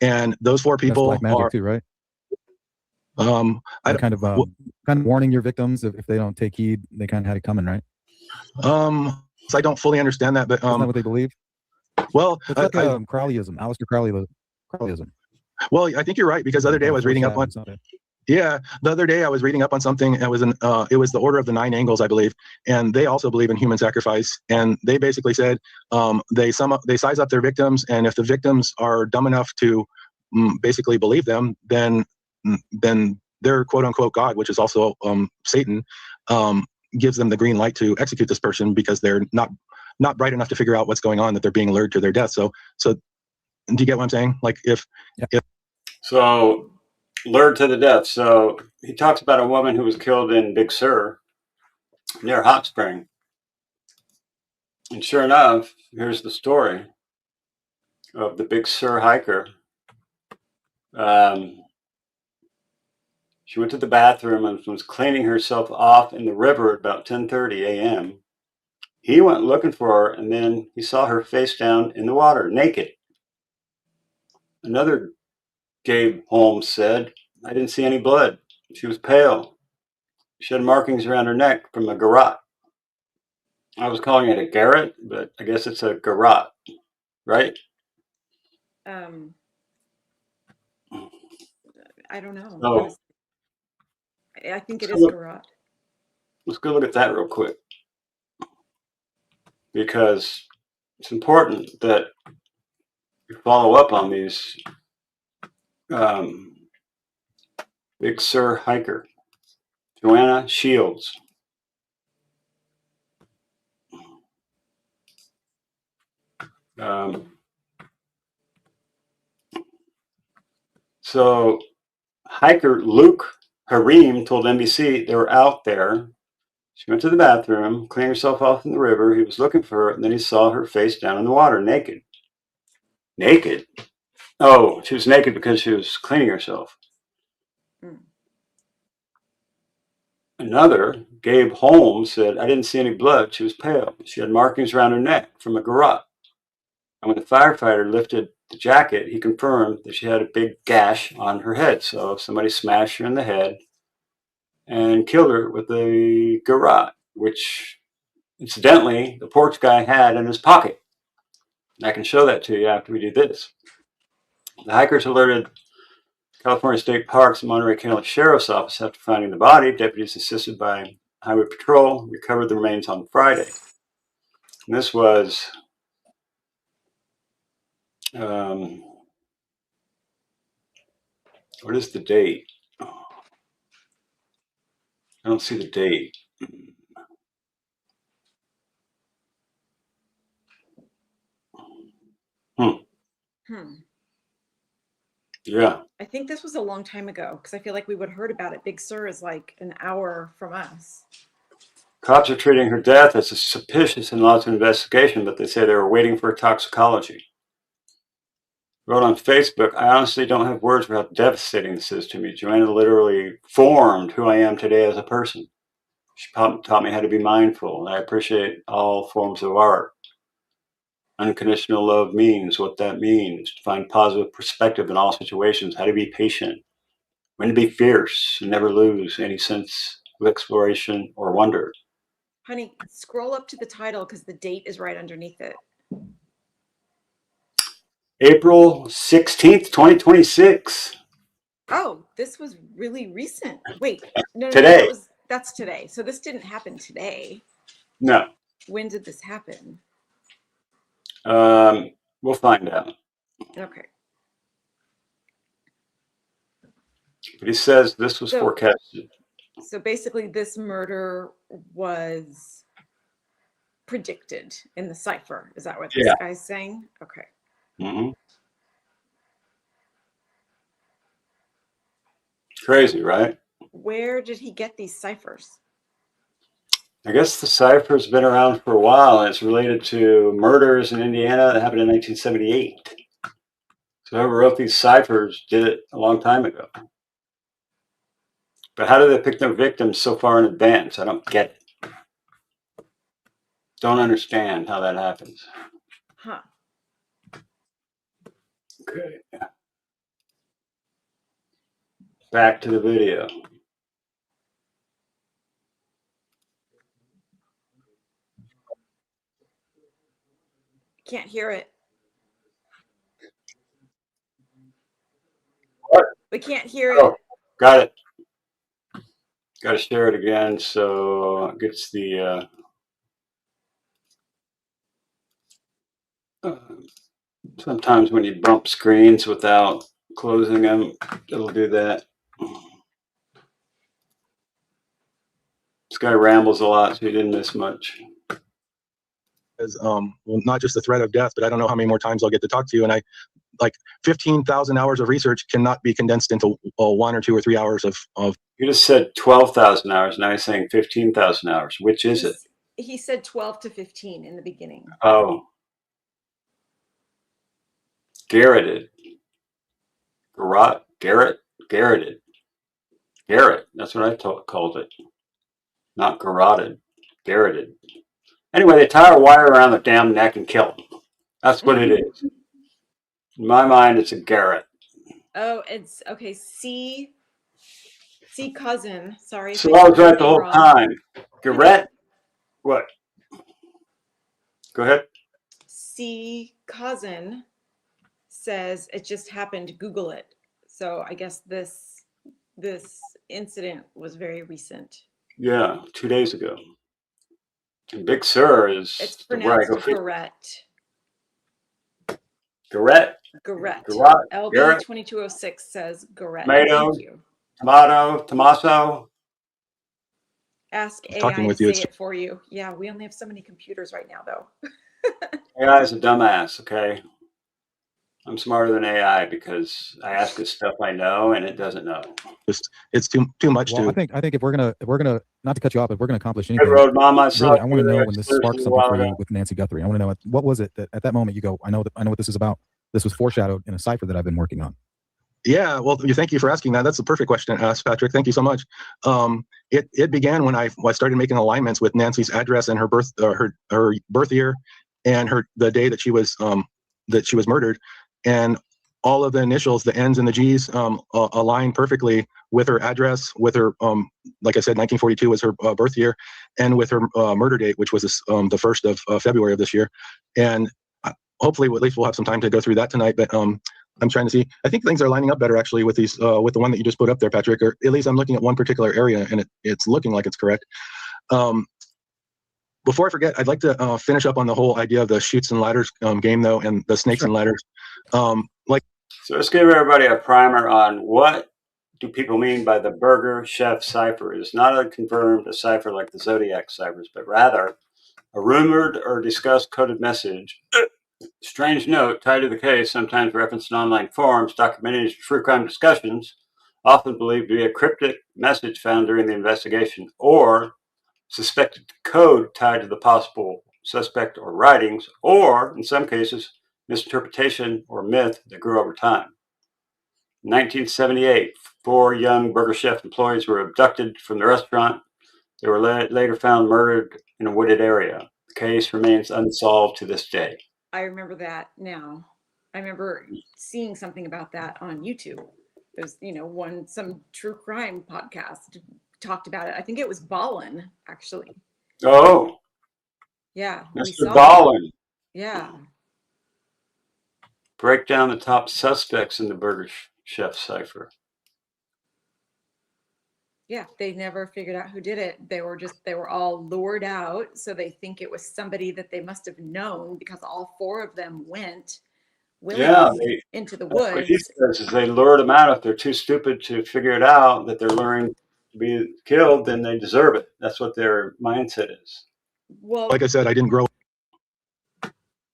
and those 4 people That's black magic too, right? Kind of warning your victims if they don't take heed. They kind of had it coming, right? So I don't fully understand that, but isn't that what they believe? Well, it's like Crowleyism, Aleister Crowleyism. Well, I think you're right, because the other day I was reading up on. Yeah, the other day I was reading up on something. It was the Order of the 9 Angles, I believe, and they also believe in human sacrifice. And they basically said they size up their victims, and if the victims are dumb enough to basically believe them, then their quote unquote God, which is also Satan, gives them the green light to execute this person, because they're not bright enough to figure out what's going on, that they're being lured to their death. So do you get what I'm saying? Like, if lured to the death. So he talks about a woman who was killed in Big Sur near Hot Spring. And sure enough, here's the story of the Big Sur hiker. She went to the bathroom and was cleaning herself off in the river at about 10:30 a.m. He went looking for her, and then he saw her face down in the water, naked. Another Gabe Holmes said, I didn't see any blood. She was pale. She had markings around her neck from a garrote. I was calling it a garrote, but I guess it's a garrote, right? I don't know. So, I think it is garrote. Let's go look at that real quick, because it's important that you follow up on these. Big Sur hiker, Joanna Shields. So hiker Luke Harim told NBC they were out there. She went to the bathroom, cleaned herself off in the river. He was looking for her, and then he saw her face down in the water, naked. Naked? Oh, she was naked because she was cleaning herself. Another, Gabe Holmes, said, I didn't see any blood. She was pale. She had markings around her neck from a garrote. And when the firefighter lifted the jacket, he confirmed that she had a big gash on her head. So somebody smashed her in the head and killed her with a garrote, which incidentally the porch guy had in his pocket. And I can show that to you after we do this. The hikers alerted California State Parks and Monterey County Sheriff's Office after finding the body. Deputies assisted by Highway Patrol recovered the remains on Friday. And this was what is the date? I don't see the date. Yeah. I think this was a long time ago because I feel like we would have heard about it. Big Sur is like an hour from us. Cops are treating her death as a suspicious in lots of investigation, but they say they were waiting for toxicology. Wrote on Facebook, I honestly don't have words for how devastating this is to me. Joanna literally formed who I am today as a person. She taught me how to be mindful, and I appreciate all forms of art. Unconditional love means what that means, to find positive perspective in all situations, how to be patient, when to be fierce, and never lose any sense of exploration or wonder. Honey, scroll up to the title because the date is right underneath it. April 16th, 2026. Oh, this was really recent. Wait, no, Today. That's today. So this didn't happen today. No. When did this happen? We'll find out. Okay. But he says this was forecasted. So basically this murder was predicted in the cipher. Is that what this guy's saying? Okay. Mm-hmm. Crazy, right? Where did he get these ciphers? I guess the cipher's been around for a while, and it's related to murders in Indiana that happened in 1978. So whoever wrote these ciphers did it a long time ago. But how do they pick their victims so far in advance? I don't get it. Don't understand how that happens. Huh. Okay. Back to the video. Can't hear it. What? We can't hear it. Got it. Got to share it again so it gets the sometimes when you bump screens without closing them, it'll do that. This guy rambles a lot, so he didn't miss much. As well, not just the threat of death, but I don't know how many more times I'll get to talk to you. And I, like 15,000 hours of research cannot be condensed into 1 or 2 or 3 hours of. You just said 12,000 hours. Now he's saying 15,000 hours. Which is it? He said 12 to 15 in the beginning. Oh. Garroted. Garroted. Garrett. That's what I called it. Not garroted. Garroted. Anyway, they tie a wire around the damn neck and kill him. That's what it is. In my mind, it's a Garrett. Oh, it's okay. C cousin. Sorry. So I was right the whole time. Garrett? What? Go ahead. C cousin says it just happened. Google it. So I guess this incident was very recent. Yeah, 2 days ago. And Big Sur is. It's pronounced Garrett. Garrett. Garrett. Garrett. LB 2206 says Garrett. Tomato. Thank you. Tomato. Tomaso. Ask AI to say it for you. Yeah, we only have so many computers right now, though. AI is a dumbass. Okay. I'm smarter than AI because I ask it stuff I know and it doesn't know. It's too much. Well, I think if we're gonna not to cut you off, if we're gonna accomplish anything, Road Mama, really, I want to know when this sparked something for you with Nancy Guthrie. I want to know what was it that at that moment you go, I know what this is about. This was foreshadowed in a cipher that I've been working on. Yeah, well, thank you for asking that. That's a perfect question to ask, Patrick. Thank you so much. It began when I started making alignments with Nancy's address and her birth year, and the day that she was murdered, and all of the initials, the N's and the G's, align perfectly with her address, with her like I said, 1942 was her birth year, and with her murder date, which was the 1st of February of this year. And hopefully, at least we'll have some time to go through that tonight. But I'm trying to see. I think things are lining up better actually with these, with the one that you just put up there, Patrick. Or at least I'm looking at one particular area, and it's looking like it's correct. Before I forget, I'd like to finish up on the whole idea of the chutes and ladders game, though, and the snakes and ladders. So let's give everybody a primer on what do people mean by the Burger Chef cipher. It is not confirmed a cipher like the Zodiac ciphers, but rather a rumored or discussed coded message. Strange note tied to the case, sometimes referenced in online forums, documenting true crime discussions, often believed to be a cryptic message found during the investigation, or suspected code tied to the possible suspect or writings, or, in some cases, misinterpretation or myth that grew over time. In 1978, 4 young Burger Chef employees were abducted from the restaurant. They were later found murdered in a wooded area. The case remains unsolved to this day. I remember that now. I remember seeing something about that on YouTube. There's, some true crime podcast talked about it. I think it was Ballin, actually. Oh. Yeah. Mr. Ballin. Yeah. Break down the top suspects in the Burger Chef cipher. Yeah, they never figured out who did it. They were all lured out. So they think it was somebody that they must have known because all 4 of them went into the woods. What he says is they lured them out. If they're too stupid to figure it out that they're luring to be killed, then they deserve it. That's what their mindset is. Well, like I said, I didn't grow.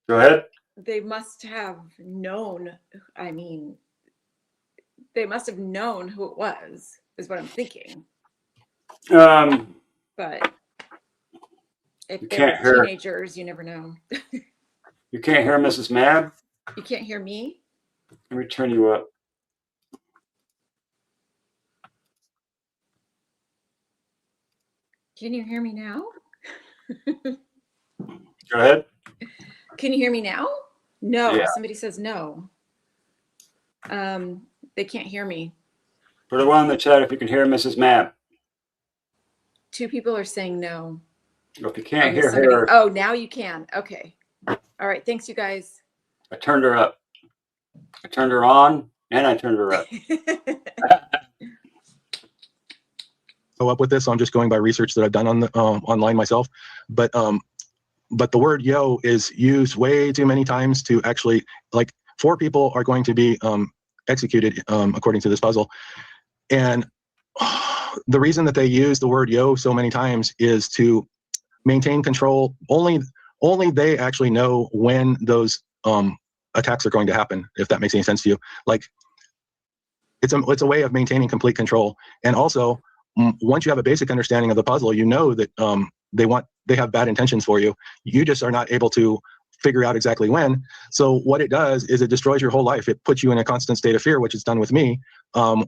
Go ahead. They must have known. I mean, they must have known who it was, is what I'm thinking. But if they were teenagers, you never know. You can't hear Mrs. MAB? You can't hear me? Let me turn you up. Can you hear me now? Go ahead. Can you hear me now? No. Yeah. Somebody says no. They can't hear me. Put a 1 in the chat if you can hear Mrs. MAB. 2 people are saying no. Well, if you can't hear her. Oh, now you can. Okay. All right. Thanks, you guys. I turned her up. I turned her on and I turned her up. Go up with this. I'm just going by research that I've done on the online myself. But the word yo is used way too many times to actually, like, 4 people are going to be executed according to this puzzle. And the reason that they use the word yo so many times is to maintain control. Only they actually know when those attacks are going to happen, if that makes any sense to you. Like, it's a way of maintaining complete control. And also, once you have a basic understanding of the puzzle, you know that they have bad intentions for you. You just are not able to figure out exactly when. So what it does is it destroys your whole life. It puts you in a constant state of fear, which is done with me,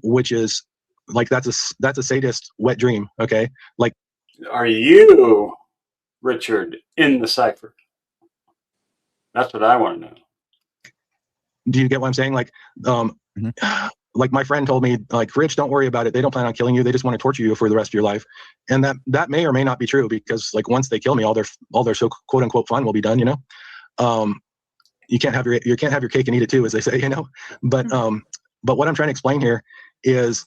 which is like, that's a sadist wet dream. Okay. Like, are you Richard in the cipher? That's what I want to know. Do you get what I'm saying? Like, like my friend told me, like, Rich, don't worry about it. They don't plan on killing you. They just want to torture you for the rest of your life. And that may or may not be true, because like once they kill me, all their so quote unquote fun will be done, you know. You can't have your cake and eat it too, as they say, you know. But what I'm trying to explain here is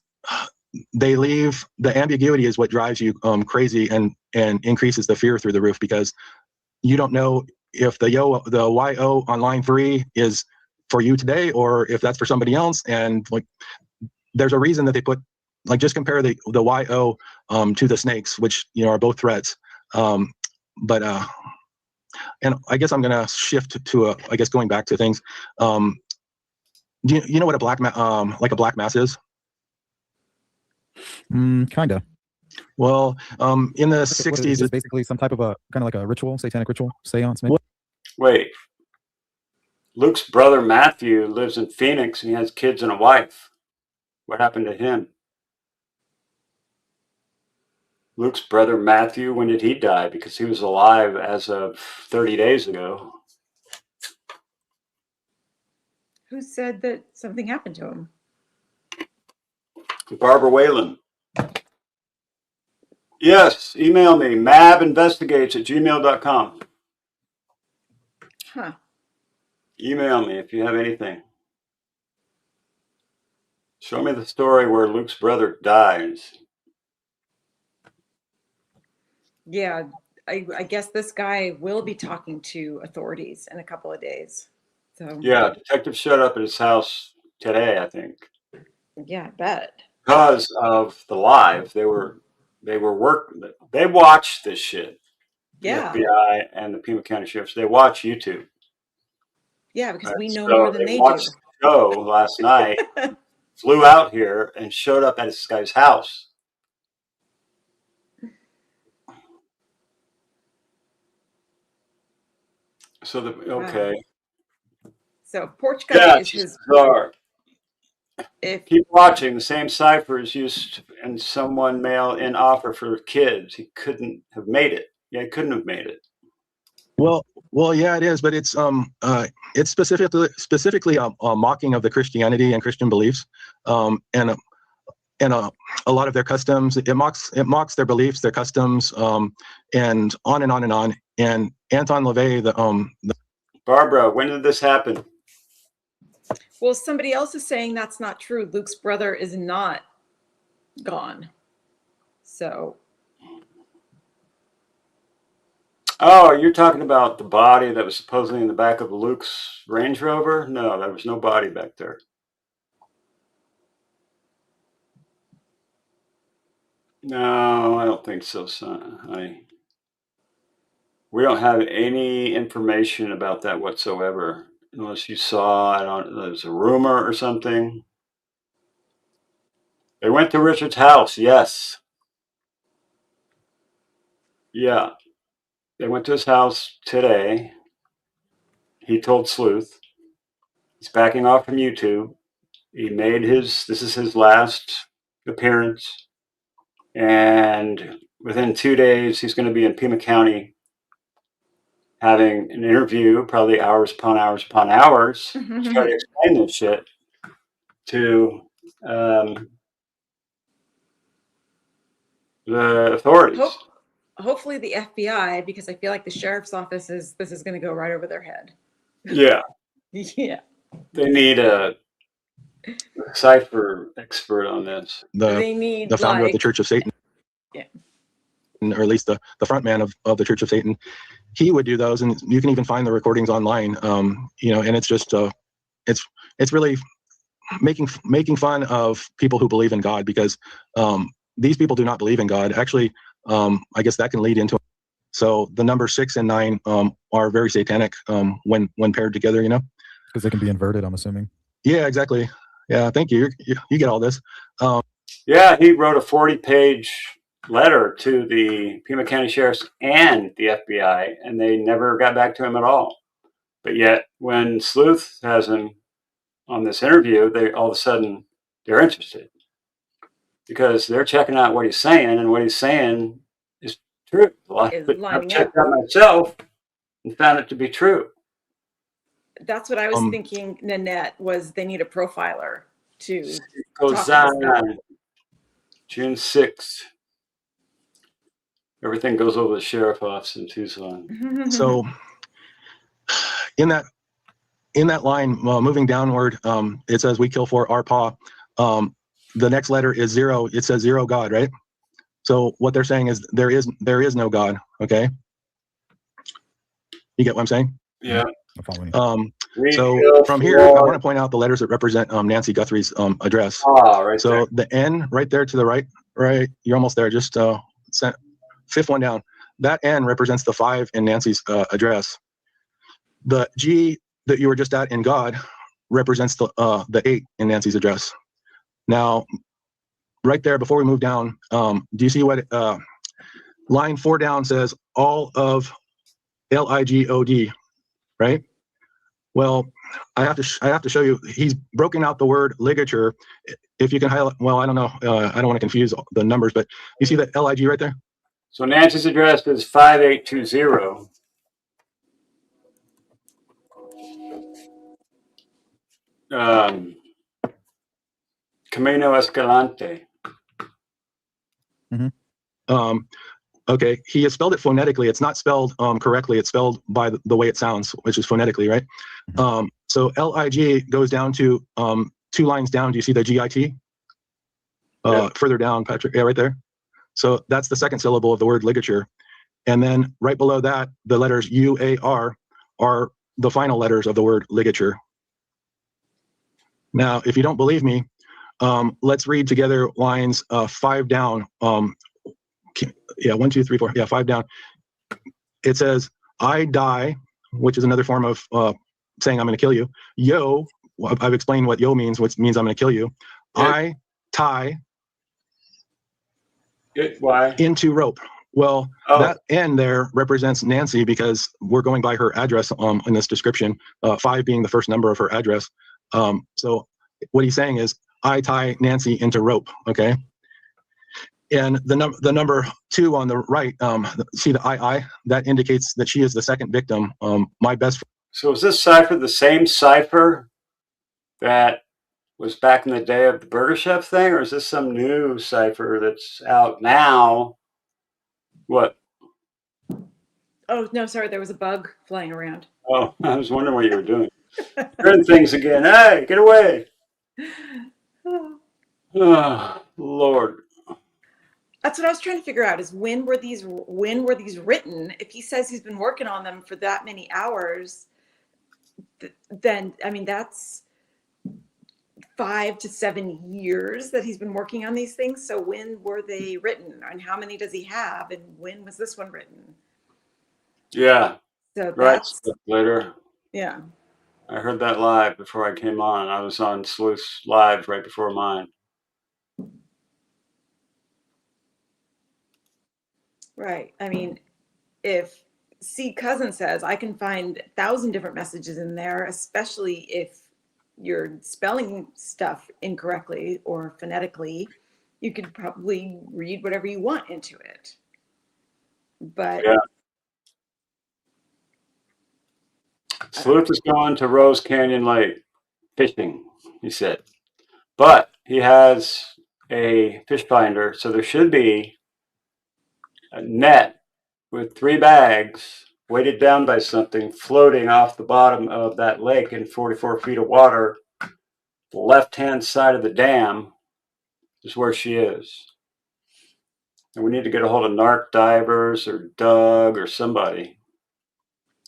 they leave the ambiguity is what drives you crazy and increases the fear through the roof, because you don't know if the YO on line 3 is for you today or if that's for somebody else. And like there's a reason that they put, like, just compare the YO to the snakes, which, you know, are both threats. And I guess I'm going to shift to I guess going back to things. Do you know what a black mass is? Kinda. Well, in the 60s, it's basically some type of a kind of like a ritual, satanic ritual, seance, maybe. Wait, Luke's brother Matthew lives in Phoenix and he has kids and a wife. What happened to him? Luke's brother Matthew, when did he die? Because he was alive as of 30 days ago. Who said that something happened to him? Barbara Whalen. Yes, email me, mabinvestigates@gmail.com. Huh. Email me if you have anything. Show me the story where Luke's brother dies. Yeah, I guess this guy will be talking to authorities in a couple of days. So yeah, detectives showed up at his house today, I think. Yeah, I bet. Because of the live, they watch this shit. Yeah. The FBI and the Pima County Sheriff's, they watch YouTube. Yeah, because we know So more than they watched do. the show last night, flew out here and showed up at this guy's house. So okay. Wow. So Porch Guy is his. Keep watching. The same ciphers used and someone mail in offer for kids. He couldn't have made it. Yeah, he couldn't have made it. Well, yeah, it is, but it's specifically a mocking of the Christianity and Christian beliefs, and a lot of their customs. It mocks their beliefs, their customs, and on and on and on. And Anton LaVey, the Barbara, when did this happen? Well, somebody else is saying that's not true. Luke's brother is not gone. So. Oh, you're talking about the body that was supposedly in the back of Luke's Range Rover? No, there was no body back there. No, I don't think so, son. We don't have any information about that whatsoever, unless you saw, there's a rumor or something. They went to Richard's house, yes. Yeah. They went to his house today. He told Sleuth. He's backing off from YouTube. He made this is his last appearance. And within 2 days, he's going to be in Pima County having an interview, probably hours upon hours upon hours, to try to explain this shit to the authorities. Hopefully the FBI, because I feel like the sheriff's office this is going to go right over their head. Yeah. Yeah. They need a cipher expert on this. They need the founder of the Church of Satan. Yeah. Or at least the front man of the Church of Satan. He would do those, and you can even find the recordings online. You know, and it's just it's really making fun of people who believe in God, because these people do not believe in God. Actually, I guess that can lead into. So the number 6 and 9 are very satanic when paired together. You know, because they can be inverted, I'm assuming. Yeah, exactly. Yeah, thank you. You get all this. Yeah, he wrote a 40-page letter to the Pima County Sheriff's and the FBI, and they never got back to him at all. But yet, when Sleuth has him on this interview, all of a sudden they're interested, because they're checking out what he's saying, and what he's saying is true. Well, is I've lining checked up. out myself and found it to be true. That's what I was thinking, Nanette, was they need a profiler to Goes on June 6th. Everything goes over the sheriff's office in Tucson. So in that line, moving downward, it says we kill for our paw. The next letter is 0. It says 0 God, right? So what they're saying is there is no God. Okay, you get what I'm saying? Yeah. So from here, I want to point out the letters that represent Nancy Guthrie's address. Right so there. The N right there to the right, you're almost there. Just fifth one down. That N represents the 5 in Nancy's address. The G that you were just at in God represents the 8 in Nancy's address. Now, right there, before we move down, do you see what line 4 down says? All of LIGOD, right? Well, I have to show you. He's broken out the word ligature. If you can highlight, well, I don't know. I don't want to confuse the numbers, but you see that LIG right there? So Nancy's address is 5820. Camino Escalante. Okay, he has spelled it phonetically. It's not spelled correctly. It's spelled by the way it sounds, which is phonetically, right? So LIG goes down to 2 lines down. Do you see the GIT? Further down, Patrick. Yeah, right there. So that's the second syllable of the word ligature. And then right below that, the letters UAR are the final letters of the word ligature. Now, if you don't believe me, let's read together lines 5 down. 1, 2, 3, 4. Yeah, 5 down. It says, I die, which is another form of saying I'm going to kill you. Yo, I've explained what yo means, which means I'm going to kill you. I tie into rope. Well, that N there represents Nancy because we're going by her address in this description, 5 being the first number of her address. So what he's saying is, I tie Nancy into rope, okay? And the number 2 on the right, see the I, that indicates that she is the second victim. My best friend. So is this cipher the same cipher that was back in the day of the Burger Chef thing, or is this some new cipher that's out now? What? Oh, no, sorry, there was a bug flying around. Oh, I was wondering what you were doing. Hearing things again. Hey, get away. Oh, Lord. That's what I was trying to figure out, is when were these written? If he says he's been working on them for that many hours, then, I mean, that's 5 to 7 years that he's been working on these things. So when were they written, and how many does he have, and when was this one written? Yeah. So right. that's Later. Yeah. I heard that live before I came on. I was on Sleuth's live right before mine. Right. I mean, if C Cousin says I can find 1,000 different messages in there, especially if you're spelling stuff incorrectly or phonetically, you could probably read whatever you want into it. But yeah. Sleuth is going to Rose Canyon Lake fishing, he said. But he has a fish finder, so there should be a net with 3 bags weighted down by something floating off the bottom of that lake in 44 feet of water. The left-hand side of the dam is where she is. And we need to get a hold of narc divers or Doug or somebody.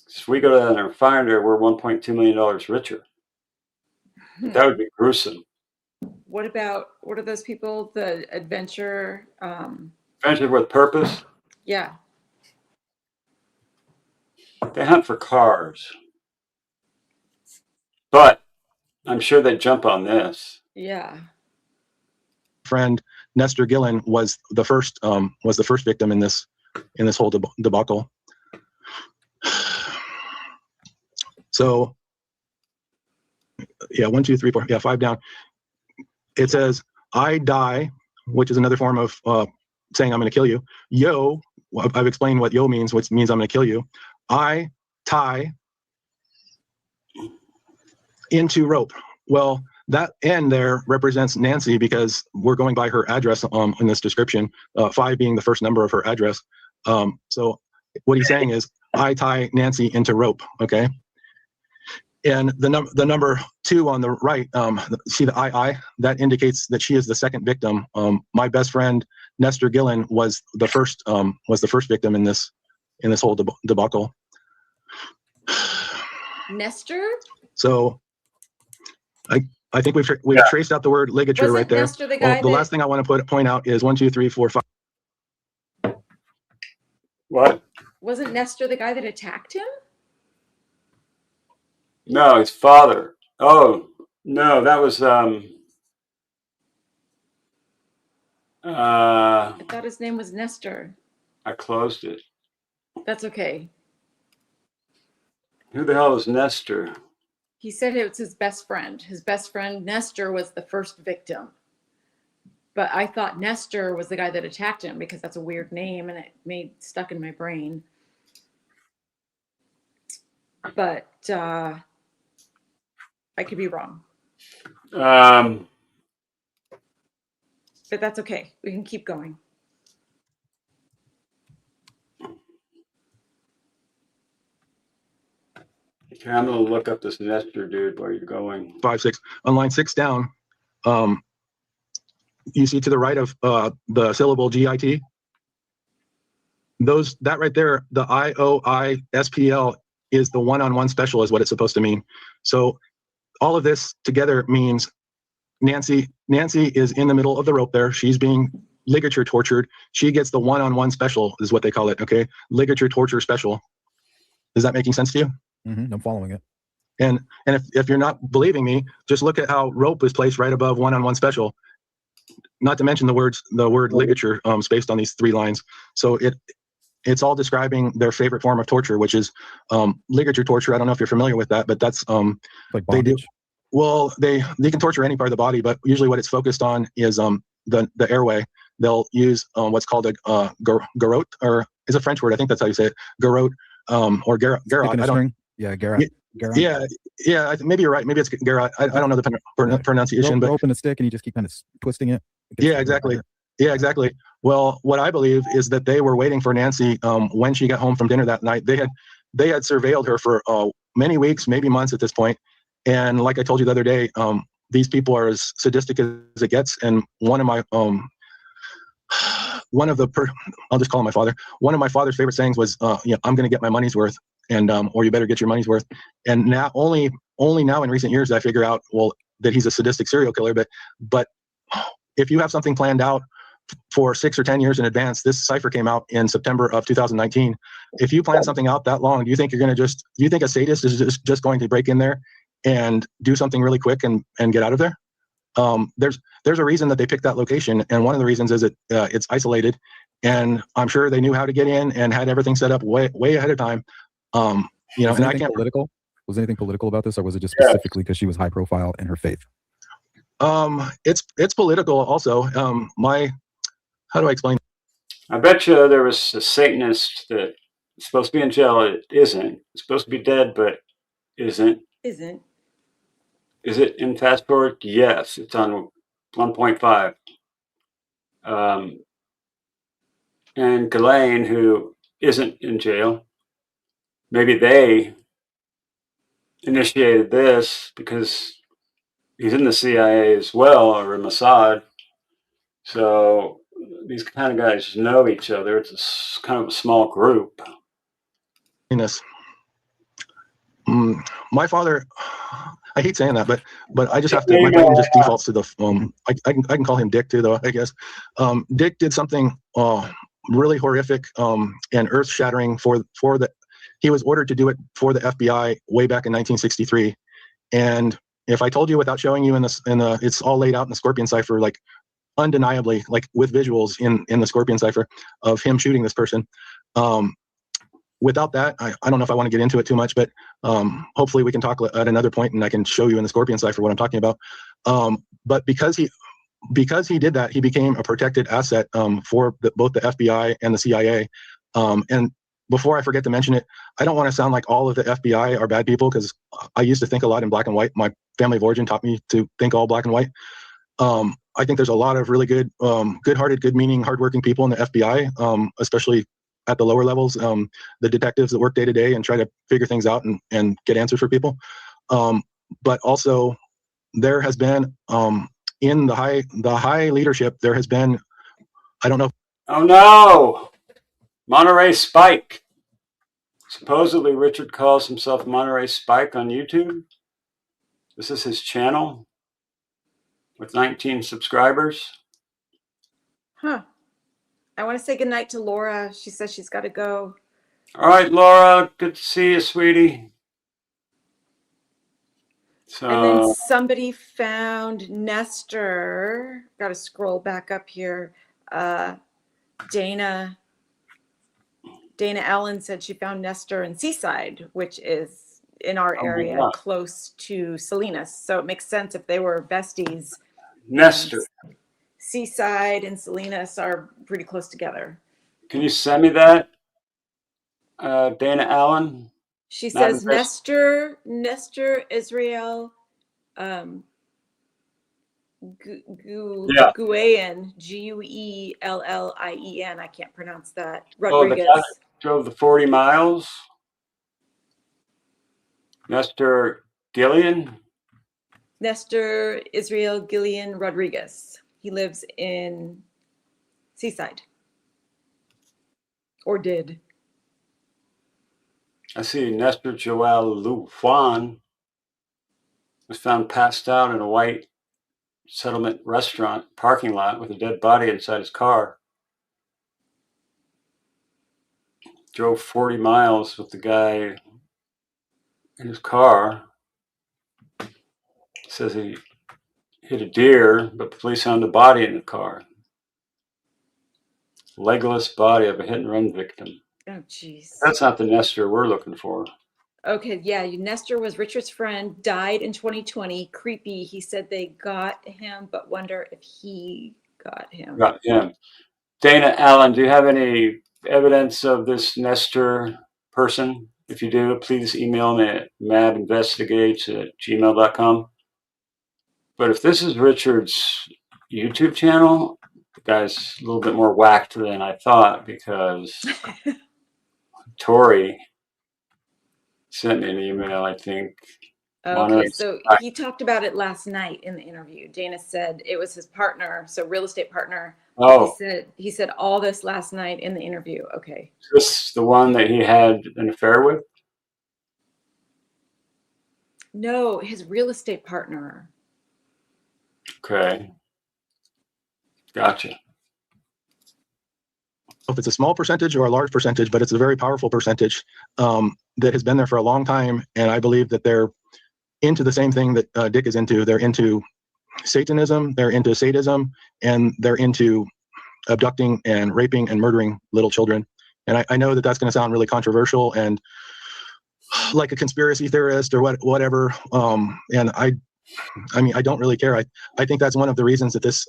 If we go down there and find her, we're $1.2 million richer. That would be gruesome. what are those people? The adventure? Adventure with purpose? Yeah. They hunt for cars. But I'm sure they'd jump on this. Yeah. Friend Nestor Gillen was the first victim in this whole debacle. So yeah, 1, 2, 3, 4, yeah, 5 down. It says I die, which is another form of saying I'm going to kill you. Yo, I've explained what yo means, which means I'm going to kill you. I tie into rope. Well, that N there represents Nancy because we're going by her address in this description, 5 being the first number of her address. So what he's saying is I tie Nancy into rope, okay? And the number 2 on the right, see the II, that indicates that she is the second victim. My best friend Nestor Gillen was the first victim in this whole debacle. Nestor? So I think we've traced out the word ligature right there. Nestor the guy the last thing I want to point out is 1, 2, 3, 4, 5. What? Wasn't Nestor the guy that attacked him? No, his father. Oh, no, that was I thought his name was Nestor. I closed it. That's okay. Who the hell is Nestor? He said it was his best friend. His best friend Nestor was the first victim. But I thought Nestor was the guy that attacked him because that's a weird name and it stuck in my brain. But I could be wrong. But that's okay. We can keep going. Okay, I'm gonna look up this Nestor dude while you're going. 5, 6. On line 6 down, you see to the right of the syllable GIT. That right there, the IOISPL is the one-on-one special is what it's supposed to mean. So all of this together means Nancy is in the middle of the rope there. She's being ligature tortured. She gets the one-on-one special is what they call it. Okay. Ligature torture special. Is that making sense to you? Mm-hmm, I'm following it. And if you're not believing me, just look at how rope is placed right above one-on-one special. Not to mention the word ligature spaced on these 3 lines. So it's all describing their favorite form of torture, which is ligature torture. I don't know if you're familiar with that, but that's like bondage. They can torture any part of the body, but usually what it's focused on is the airway. They'll use what's called a garrote, or is a French word. I think that's how you say it. Garrote or garrote. I don't. Yeah, garrote. Yeah. Maybe you're right. Maybe it's garrote. I don't know the pronunciation, but open a stick and you just keep kind of twisting it. Yeah, exactly. Yeah, exactly. Well, what I believe is that they were waiting for Nancy when she got home from dinner that night. They had surveilled her for many weeks, maybe months at this point. And like I told you the other day, these people are as sadistic as it gets. And I'll just call him my father. One of my father's favorite sayings was, I'm going to get my money's worth, and or you better get your money's worth. And now only now in recent years I figure out, well, that he's a sadistic serial killer. But if you have something planned out for 6 or 10 years in advance, this cipher came out in September of 2019. If you plan something out that long, do you think a sadist is just going to break in there and do something really quick and get out of there? There's a reason that they picked that location, and one of the reasons is it's isolated, and I'm sure they knew how to get in and had everything set up way ahead of time. Was anything political? Was anything political about this, or was it just specifically because she was high profile in her faith? It's political also. How do I explain? I bet you there was a Satanist that is supposed to be in jail. It isn't. It's supposed to be dead, but isn't. Isn't. Is it in fast forward? Yes, it's on 1.5. And Ghislaine, who isn't in jail, maybe they initiated this because he's in the CIA as well, or Mossad. So these kind of guys know each other. It's kind of a small group. My father, I hate saying that, but I just have to. My brain just defaults to the. I can call him Dick too, though. I guess Dick did something really horrific and earth-shattering for the. He was ordered to do it for the FBI way back in 1963, and if I told you without showing you in the, it's all laid out in the Scorpion Cipher, like undeniably, like with visuals in the Scorpion Cipher of him shooting this person. Without that, I don't know if I want to get into it too much, but hopefully we can talk at another point and I can show you in the Scorpion Cipher what I'm talking about. But because he did that, he became a protected asset for both the FBI and the CIA. And before I forget to mention it, I don't want to sound like all of the FBI are bad people, because I used to think a lot in black and white. My family of origin taught me to think all black and white. I think there's a lot of really good, good-hearted, good-meaning, hardworking people in the FBI, especially at the lower levels, the detectives that work day to day and try to figure things out and get answers for people. But also, there has been in the high leadership, there has been, I don't know. Oh no, Monterey Spike. Supposedly, Richard calls himself Monterey Spike on YouTube. This is his channel with 19 subscribers. Huh. I want to say goodnight to Laura. She says she's got to go. All right, Laura, good to see you, sweetie. So, and then somebody found Nestor. Got to scroll back up here. Dana Allen said she found Nestor in Seaside, which is in our area, close to Salinas. So it makes sense if they were besties. Nestor. Seaside and Salinas are pretty close together. Can you send me that, Dana Allen? She says Nestor Israel Guellien, Guellien. I can't pronounce that. Rodriguez. Oh, the guy that drove the 40 miles. Nestor Guellien. Nestor Israel Guellien Rodriguez. He lives in Seaside. Or did. I see Nestor Joel Lu Juan was found passed out in a white settlement restaurant parking lot with a dead body inside his car. Drove 40 miles with the guy in his car. Says he hit a deer, but the police found a body in the car. Legless body of a hit and run victim. Oh, jeez. That's not the Nestor we're looking for. Okay, yeah, Nestor was Richard's friend, died in 2020. Creepy. He said they got him, but wonder if he got him. Got him. Dana Allen, do you have any evidence of this Nestor person? If you do, please email me at mabinvestigates@gmail.com. But if this is Richard's YouTube channel, the guy's a little bit more whacked than I thought, because Tori sent me an email, I think. Okay, so he talked about it last night in the interview. Dana said it was his partner, so real estate partner. Oh. He said all this last night in the interview. Okay. Is this the one that he had an affair with? No, his real estate partner. Okay. Gotcha. If it's a small percentage or a large percentage, but it's a very powerful percentage that has been there for a long time. And I believe that they're into the same thing that Dick is into. They're into Satanism, they're into sadism, and they're into abducting and raping and murdering little children. And I know that that's going to sound really controversial and like a conspiracy theorist or whatever. And I mean, I don't really care. I think that's one of the reasons that this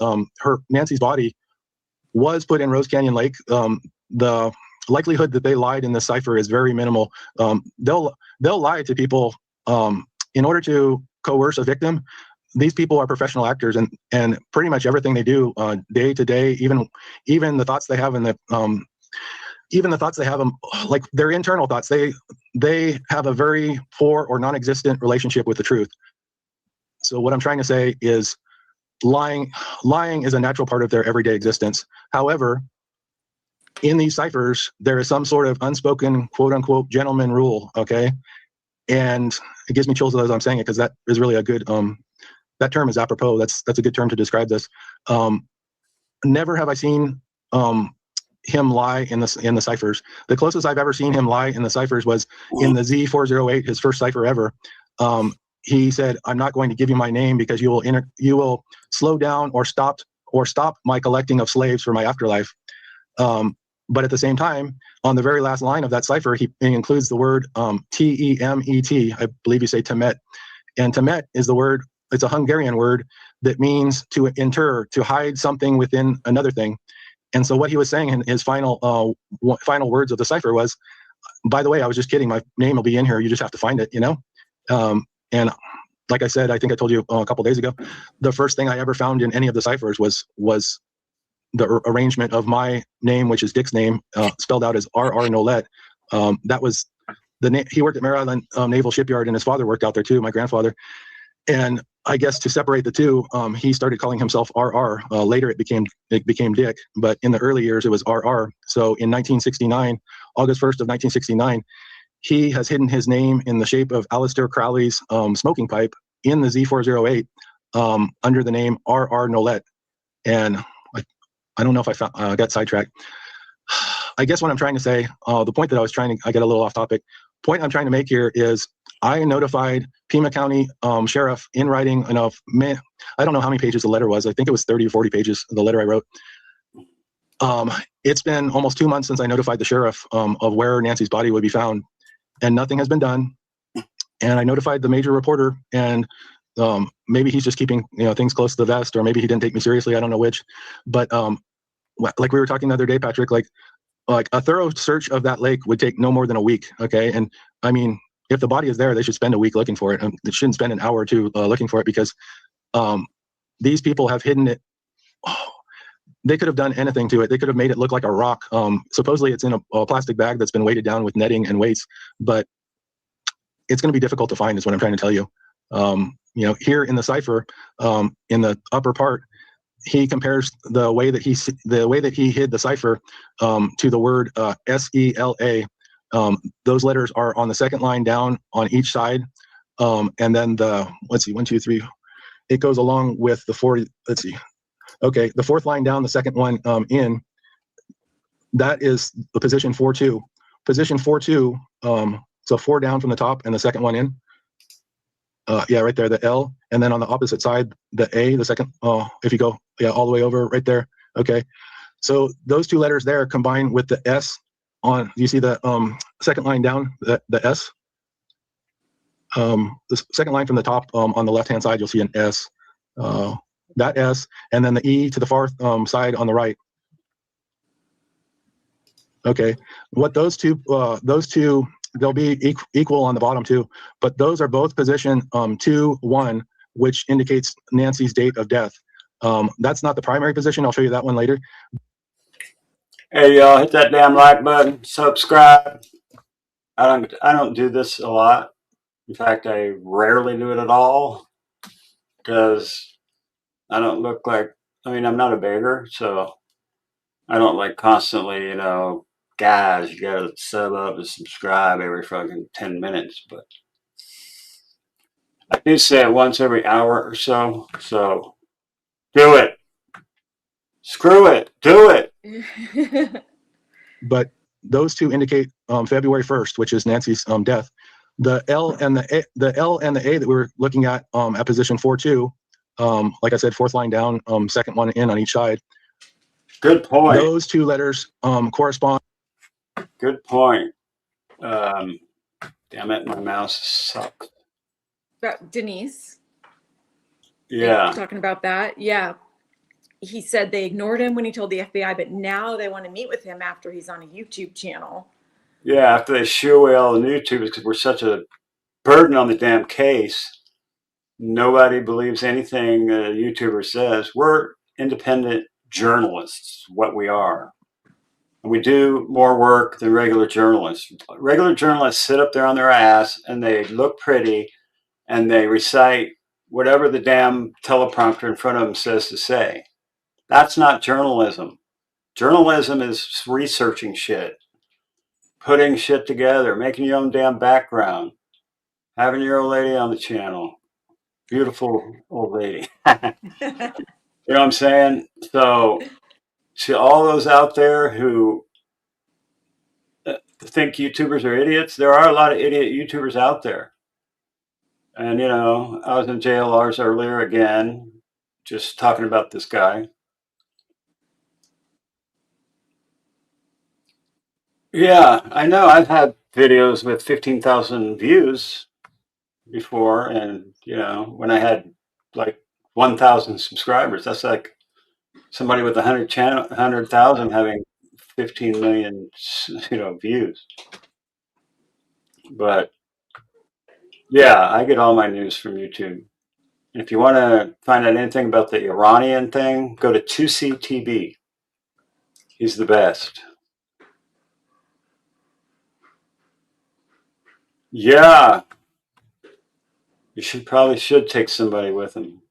Nancy's body was put in Rose Canyon Lake. The likelihood that they lied in the cipher is very minimal. They'll lie to people in order to coerce a victim. These people are professional actors, and pretty much everything they do day to day, even the thoughts they have in the even the thoughts they have, like their internal thoughts, they have a very poor or non-existent relationship with the truth. So what I'm trying to say is lying is a natural part of their everyday existence. However, in these ciphers, there is some sort of unspoken, quote unquote, gentleman rule. Okay. And it gives me chills as I'm saying it, because that is really a good, that term is apropos. That's a good term to describe this. Never have I seen him lie in the ciphers. The closest I've ever seen him lie in the ciphers was in the Z408, his first cipher ever. He said, "I'm not going to give you my name because you will slow down or stop my collecting of slaves for my afterlife." But at the same time, on the very last line of that cipher, he includes the word T-E-M-E-T. I believe you say Temet. And Temet is the word, it's a Hungarian word that means to inter, to hide something within another thing. And so what he was saying in his final words of the cipher was, by the way, I was just kidding. My name will be in here. You just have to find it, you know? And like I said, I think I told you a couple days ago, the first thing I ever found in any of the ciphers was the arrangement of my name, which is Dick's name, spelled out as R.R. Nolette. That was the name. He worked at Mare Island Naval Shipyard, and his father worked out there too, my grandfather. And I guess to separate the two, he started calling himself R.R. Later it became Dick, but in the early years it was R.R. So in 1969, August 1st of 1969, he has hidden his name in the shape of Aleister Crowley's smoking pipe in the Z408 under the name R.R. Nolette. And I don't know if I got sidetracked. I guess what I'm trying to say, the point that I get a little off topic. Point I'm trying to make here is I notified Pima County Sheriff in writing enough. I don't know how many pages the letter was. I think it was 30 or 40 pages, the letter I wrote. It's been almost 2 months since I notified the sheriff of where Nancy's body would be found, and nothing has been done. And I notified the major reporter, and maybe he's just keeping things close to the vest, or maybe he didn't take me seriously. I don't know which. But like we were talking the other day, Patrick, like a thorough search of that lake would take no more than a week. Okay, and I mean, if the body is there, they should spend a week looking for it. And they shouldn't spend an hour or two looking for it, because these people have hidden it. They could have done anything to it. They could have made it look like a rock. Supposedly it's in a plastic bag that's been weighted down with netting and weights, but it's going to be difficult to find is what I'm trying to tell you. Here in the cipher, in the upper part, he compares the way that he hid the cipher to the word SELA. Those letters are on the second line down on each side. And then let's see, 1, 2, 3. It goes along with the 4. Let's see. Okay, the fourth line down, the second one in, that is the position 4-2. Position 4-2, so 4 down from the top and the second one in. Yeah, right there, the L. And then on the opposite side, the A, the second, if you go, all the way over right there. Okay, so those two letters there combine with the S on, you see the second line down, the S? The second line from the top on the left-hand side, you'll see an S. That S, and then the E to the far side on the right. Okay, what those two, they'll be equal on the bottom too, but those are both position 2-1, which indicates Nancy's date of death. That's not the primary position. I'll show you that one later. Hey y'all, hit that damn like button, subscribe. I don't do this a lot. In fact, I rarely do it at all, because I don't look like, I'm not a beggar, so I don't like constantly, guys, you gotta sub up and subscribe every fucking 10 minutes, but I do say it once every hour or so, so do it. Screw it, do it. But those two indicate February 1st, which is Nancy's death. The L and the A that we were looking at position 4-2, like I said, fourth line down, second one in on each side. Good point. Those two letters correspond. Good point. Damn it, my mouse sucks. About Denise. Yeah. Talking about that. Yeah. He said they ignored him when he told the FBI, but now they want to meet with him after he's on a YouTube channel. Yeah, after they shoo away all the YouTubers because we're such a burden on the damn case. Nobody believes anything a YouTuber says. We're independent journalists, what we are. And we do more work than regular journalists. Regular journalists sit up there on their ass and they look pretty and they recite whatever the damn teleprompter in front of them says to say. That's not journalism. Journalism is researching shit, putting shit together, making your own damn background, having your old lady on the channel. Beautiful old lady. You know what I'm saying? So to all those out there who think YouTubers are idiots, there are a lot of idiot YouTubers out there. And, I was in JLRs earlier again, just talking about this guy. Yeah, I know. I've had videos with 15,000 views before. And, when I had like 1,000 subscribers, that's like somebody with 100,000 having 15 million, views. But yeah, I get all my news from YouTube. And if you want to find out anything about the Iranian thing, go to 2CTV. He's the best. Yeah, you probably should take somebody with him.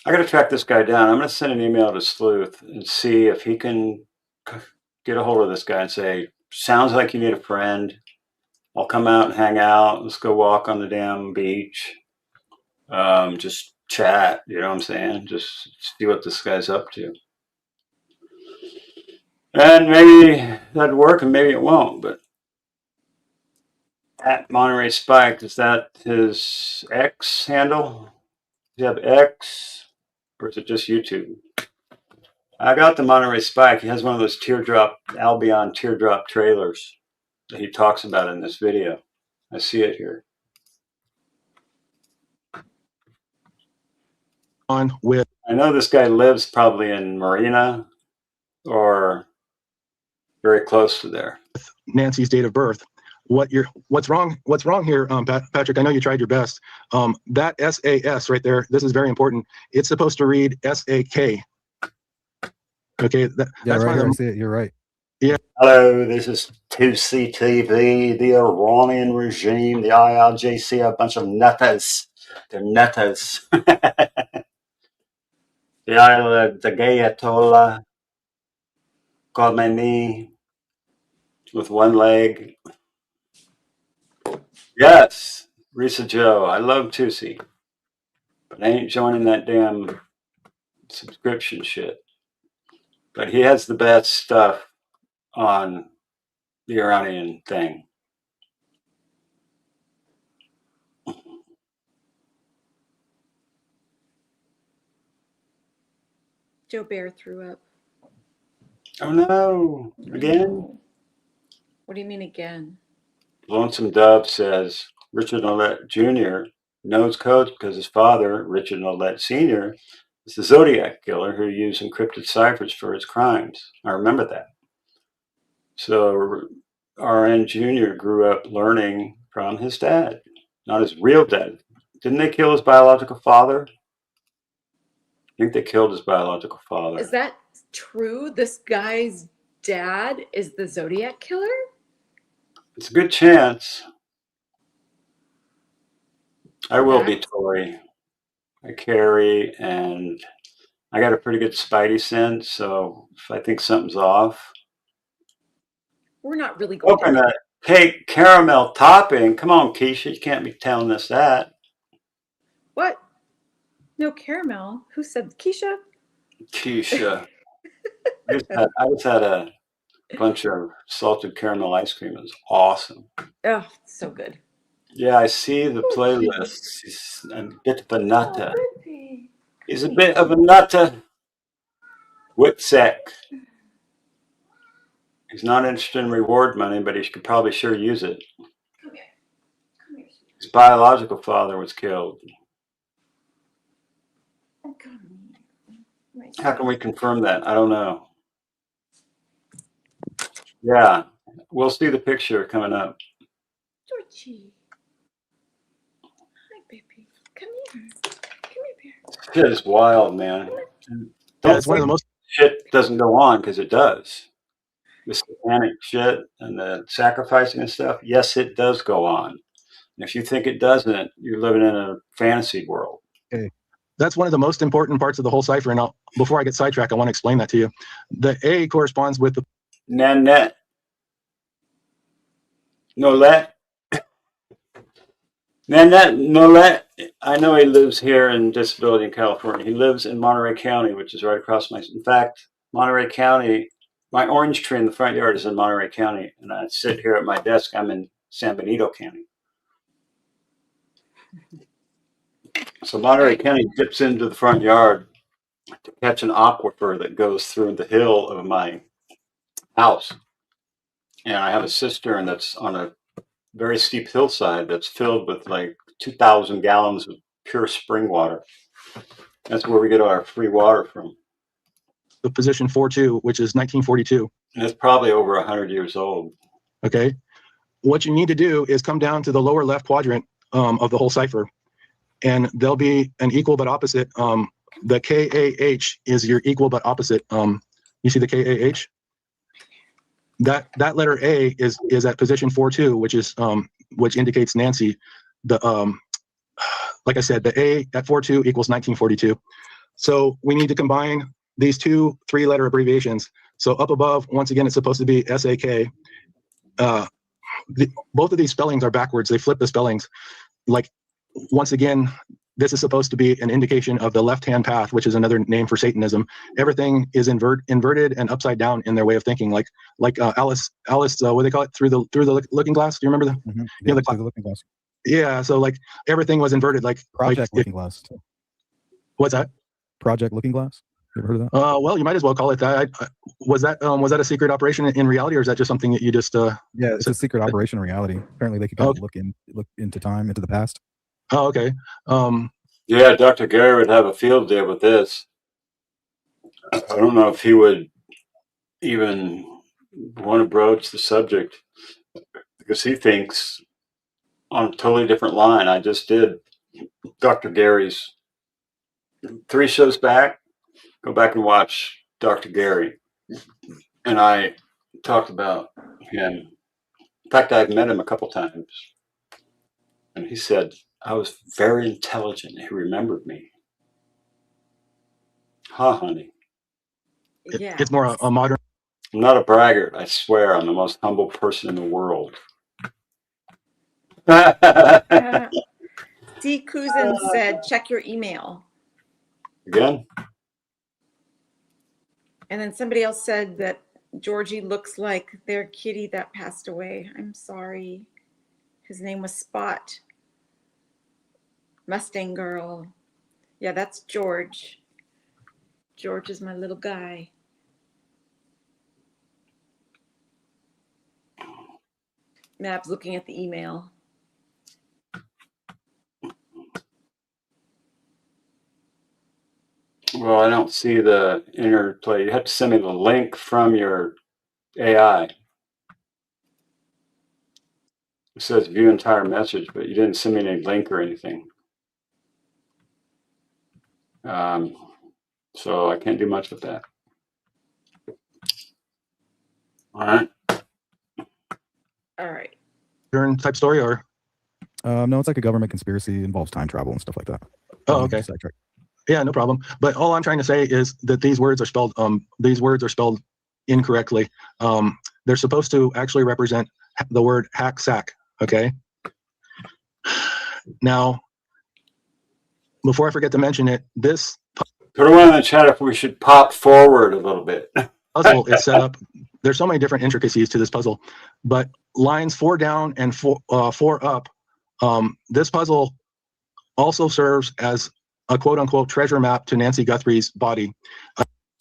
I got to track this guy down. I'm going to send an email to Sleuth and see if he can get a hold of this guy and say, sounds like you need a friend. I'll come out and hang out. Let's go walk on the damn beach. Just chat, you know what I'm saying? Just see what this guy's up to. And maybe that'd work and maybe it won't, but at Monterey Spike, is that his X handle? Does he have X or is it just YouTube? I got the Monterey Spike. He has one of those Albion teardrop trailers that he talks about in this video. I see it here. On with. I know this guy lives probably in Marina or very close to there. Nancy's date of birth. What's wrong here, Patrick? I know you tried your best. That SAS right there, this is very important. It's supposed to read SAK. Okay, that's right. I see it. You're right. Yeah. Hello, this is 2CTV, the Iranian regime, the IRGC, a bunch of nutters. They're nutters. The Ayatollah Khomeini with one leg. Yes, Risa Joe. I love Tusi, but I ain't joining that damn subscription shit. But he has the best stuff on the Iranian thing. Joe Bear threw up. Oh no, again? What do you mean again? Lonesome Dove says Richard Nolette Jr. knows codes because his father, Richard Nolette Sr., is the Zodiac killer who used encrypted ciphers for his crimes. I remember that. So RN Jr. grew up learning from his dad, not his real dad. Didn't they kill his biological father? I think they killed his biological father. Is that true? This guy's dad is the Zodiac killer? It's a good chance. I will be, Tori. I carry, and I got a pretty good spidey sense, so if I think something's off. We're not really going to cake caramel topping. Come on, Keisha, you can't be telling us that. What? No caramel? Who said Keisha? Keisha. I just had a bunch of salted caramel ice cream. It was awesome. Oh, so good. Yeah, I see the playlist. He's a bit of a nutter. He's a bit of a nutter. Whitsack. He's not interested in reward money, but he could probably sure use it. Okay. Come here. His biological father was killed. How can we confirm that? I don't know. Yeah, we'll see the picture coming up. Georgie. Hi, baby. Come here. Come here, bear. Shit is wild, man. That's one of the most shit doesn't go on because it does. The satanic shit and the sacrificing and stuff. Yes, it does go on. And if you think it doesn't, you're living in a fantasy world. Okay. That's one of the most important parts of the whole cipher. And before I get sidetracked, I want to explain that to you. The A corresponds with the Nanette. Nolette. Nolette. I know he lives here in Disability in California. He lives in Monterey County, which is right across in fact, Monterey County, my orange tree in the front yard is in Monterey County, and I sit here at my desk. I'm in San Benito County. So Monterey County dips into the front yard to catch an aquifer that goes through the hill of my house. And I have a cistern that's on a very steep hillside that's filled with like 2,000 gallons of pure spring water. That's where we get our free water from. The position 4-2, which is 1942. And it's probably over 100 years old. Okay. What you need to do is come down to the lower left quadrant of the whole cipher, and there'll be an equal but opposite. The KAH is your equal but opposite. You see the KAH? That letter A is at position 4-2, which indicates Nancy. The like I said, the A at 4-2 equals 1942. So we need to combine these two 3-letter abbreviations. So up above, once again, it's supposed to be SAK. Both of these spellings are backwards. They flip the spellings. Like, once again, this is supposed to be an indication of the left-hand path, which is another name for Satanism. Everything is inverted and upside down in their way of thinking. Like Alice, what do they call it? Through the looking glass. Do you remember that? Mm-hmm. Yeah, through the looking glass. Yeah. So like everything was inverted. Like Looking Glass. What's that? Project Looking Glass. You ever heard of that? Well, you might as well call it that. Was that a secret operation in reality, or is that just something that you just? Yeah, it's a secret operation in reality. Apparently, they could kind of look into time, into the past. Oh, okay. Yeah, Dr. Gary would have a field day with this. I don't know if he would even want to broach the subject, because he thinks on a totally different line. I just did Dr. Gary's 3 shows back. Go back and watch Dr. Gary. And I talked about him. In fact, I've met him a couple times. And he said, I was very intelligent. He remembered me. Huh, honey? Yeah. It's more a modern. I'm not a braggart. I swear I'm the most humble person in the world. D. Cousin said, check your email. Again? And then somebody else said that Georgie looks like their kitty that passed away. I'm sorry. His name was Spot. Mustang Girl. Yeah, that's George. George is my little guy. Mab's looking at the email. Well, I don't see the interplay. You have to send me the link from your AI. It says view entire message, but you didn't send me any link or anything. So I can't do much with that. All right. All right. Type story, or? No, it's like a government conspiracy. Involves time travel and stuff like that. Oh, okay. Yeah, no problem. But all I'm trying to say is that these words are spelled incorrectly. They're supposed to actually represent the word hack sack. Okay. Now, before I forget to mention it, this put one in the chat if we should pop forward a little bit. Puzzle is set up. There's so many different intricacies to this puzzle, but lines 4 down and 4 up. This puzzle also serves as a quote unquote treasure map to Nancy Guthrie's body.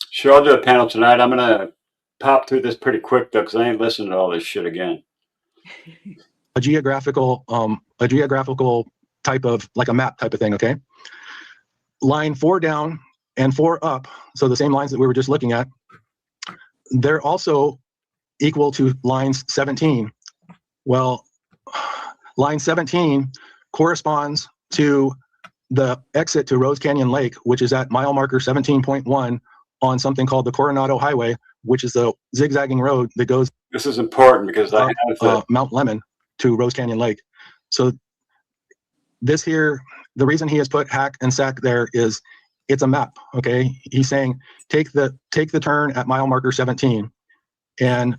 Sure, I'll do a panel tonight. I'm gonna pop through this pretty quick though, because I ain't listening to all this shit again. A geographical type of, like a map type of thing. Okay. Line 4 down and 4 up. So the same lines that we were just looking at, they're also equal to lines 17. Well, line 17 corresponds to the exit to Rose Canyon Lake, which is at mile marker 17.1 on something called the Coronado Highway, which is the zigzagging road that goes. This is important because I have Mount Lemmon to Rose Canyon Lake. So this here, the reason he has put hack and sack there is it's a map. Okay, he's saying take the turn at mile marker 17, and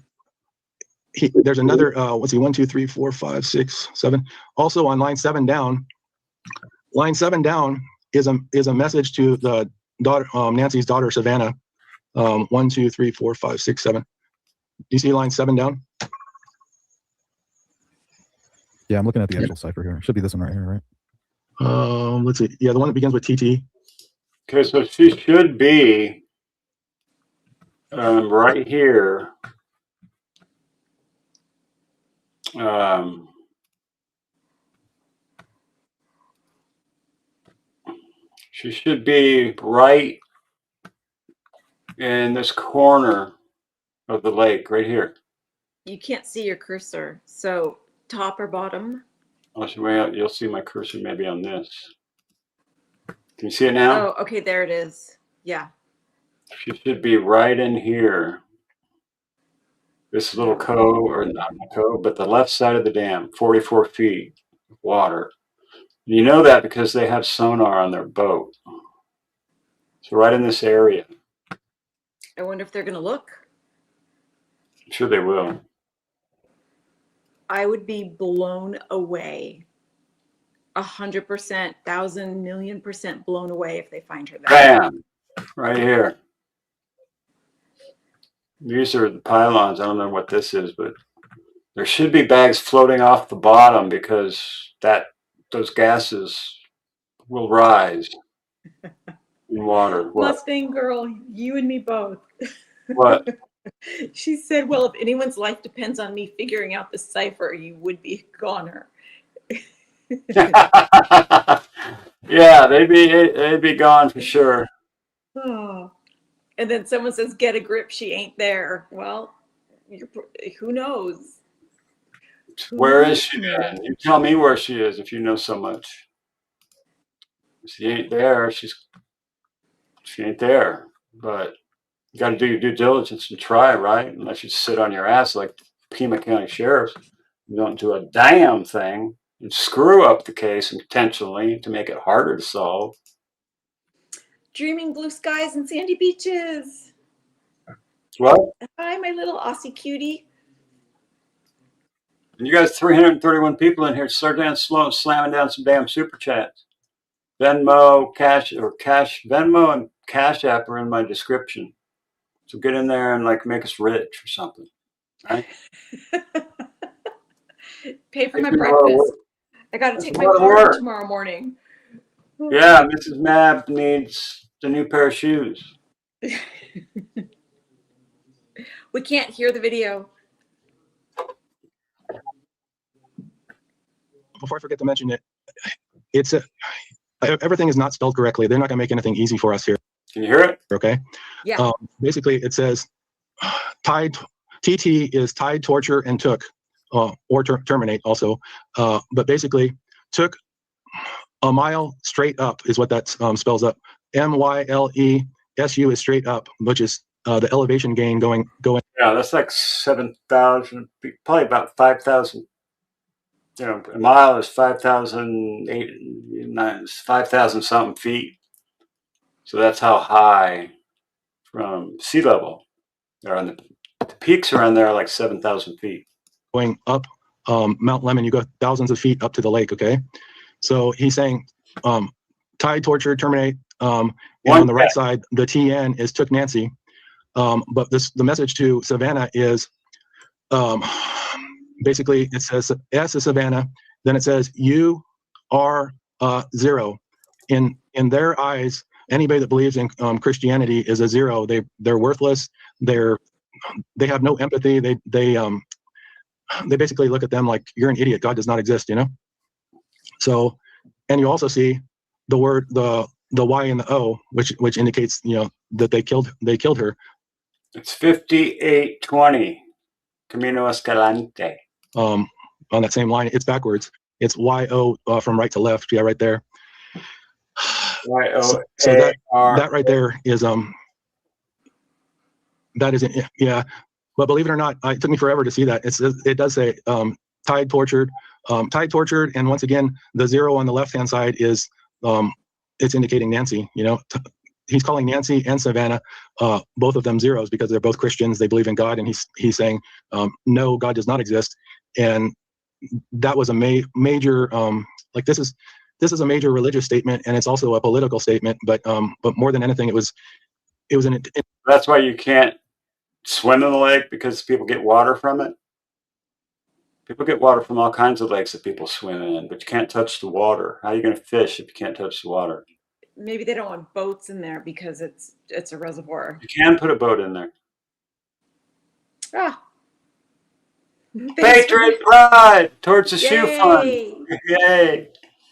there's another 1, 2, 3, 4, 5, 6, 7. Also on line 7 down. Line 7 down is a message to the daughter, Nancy's daughter Savannah. 1, 2, 3, 4, 5, 6, 7. Do you see line 7 down? Yeah, I'm looking at the actual cipher here. Should be this one right here, right? Let's see. Yeah, the one that begins with TT. Okay, so she should be right here. She should be right in this corner of the lake, right here. You can't see your cursor, so top or bottom? You'll see my cursor maybe on this. Can you see it now? Oh, okay, there it is. Yeah. She should be right in here. This little cove, or not the cove, but the left side of the dam, 44 feet of water. You know that because they have sonar on their boat. So right in this area. I wonder if they're going to look. I'm sure they will. I would be blown away. 100%, 1,000,000,000% blown away if they find her there. Bam! Right here. These are the pylons. I don't know what this is, but there should be bags floating off the bottom because those gases will rise in water. What? Mustang girl, you and me both. What? She said, well, if anyone's life depends on me figuring out the cipher, you would be a goner. Yeah, they'd be gone for sure. Oh. And then someone says, get a grip, she ain't there. Well, who knows? Where is she then? You tell me where she is if you know so much. She ain't there. She ain't there. But you got to do your due diligence and try, right? Unless you sit on your ass like Pima County sheriffs. You don't do a damn thing and screw up the case intentionally to make it harder to solve. Dreaming blue skies and sandy beaches. What? Hi, my little Aussie cutie. And you guys, 331 people in here, start down slow, slamming down some damn super chats. Venmo, Venmo and CashApp are in my description. So get in there and like make us rich or something. Right? Pay for my breakfast. I got to take my car tomorrow morning. Yeah, Mrs. MAB needs a new pair of shoes. We can't hear the video. Before I forget to mention it, everything is not spelled correctly. They're not going to make anything easy for us here. Can you hear it? Okay. Yeah. Basically, it says TT is tied, torture, and took, or terminate also. But basically, took a mile straight up is what that spells up. MYLESU is straight up, which is the elevation gain going. Yeah, that's like 7,000, probably about 5,000. You know, a mile is 5,000, 5,000 something feet. So that's how high from sea level. The peaks around there are like 7,000 feet. Going up Mount Lemon, you go thousands of feet up to the lake. Okay, so he's saying tied, torture, terminate. And on the right side, the TN is took Nancy. But the message to Savannah is basically it says S is Savannah, then it says you are 0. In their eyes, anybody that believes in Christianity is a 0. They're worthless. They have no empathy. They basically look at them like you're an idiot. God does not exist, you know. So, and you also see the word the Y and the O, which indicates that they killed her. It's 5820 Camino Escalante. On that same line, it's backwards. It's YO from right to left. Yeah, right there. YO. So that right there is that isn't, yeah. But believe it or not, it took me forever to see that. It does say tied, tortured, and once again, the 0 on the left-hand side is it's indicating Nancy. He's calling Nancy and Savannah, both of them 0s because they're both Christians. They believe in God, and he's saying, no, God does not exist. And that was a major this is a major religious statement, and it's also a political statement. But more than anything, it was That's why you can't swim in the lake, because people get water from it. People get water from all kinds of lakes that people swim in, but you can't touch the water. How are you going to fish if you can't touch the water? Maybe they don't want boats in there because it's a reservoir. You can put a boat in there. Ah. Patriot pride towards the shoe fund. Yay.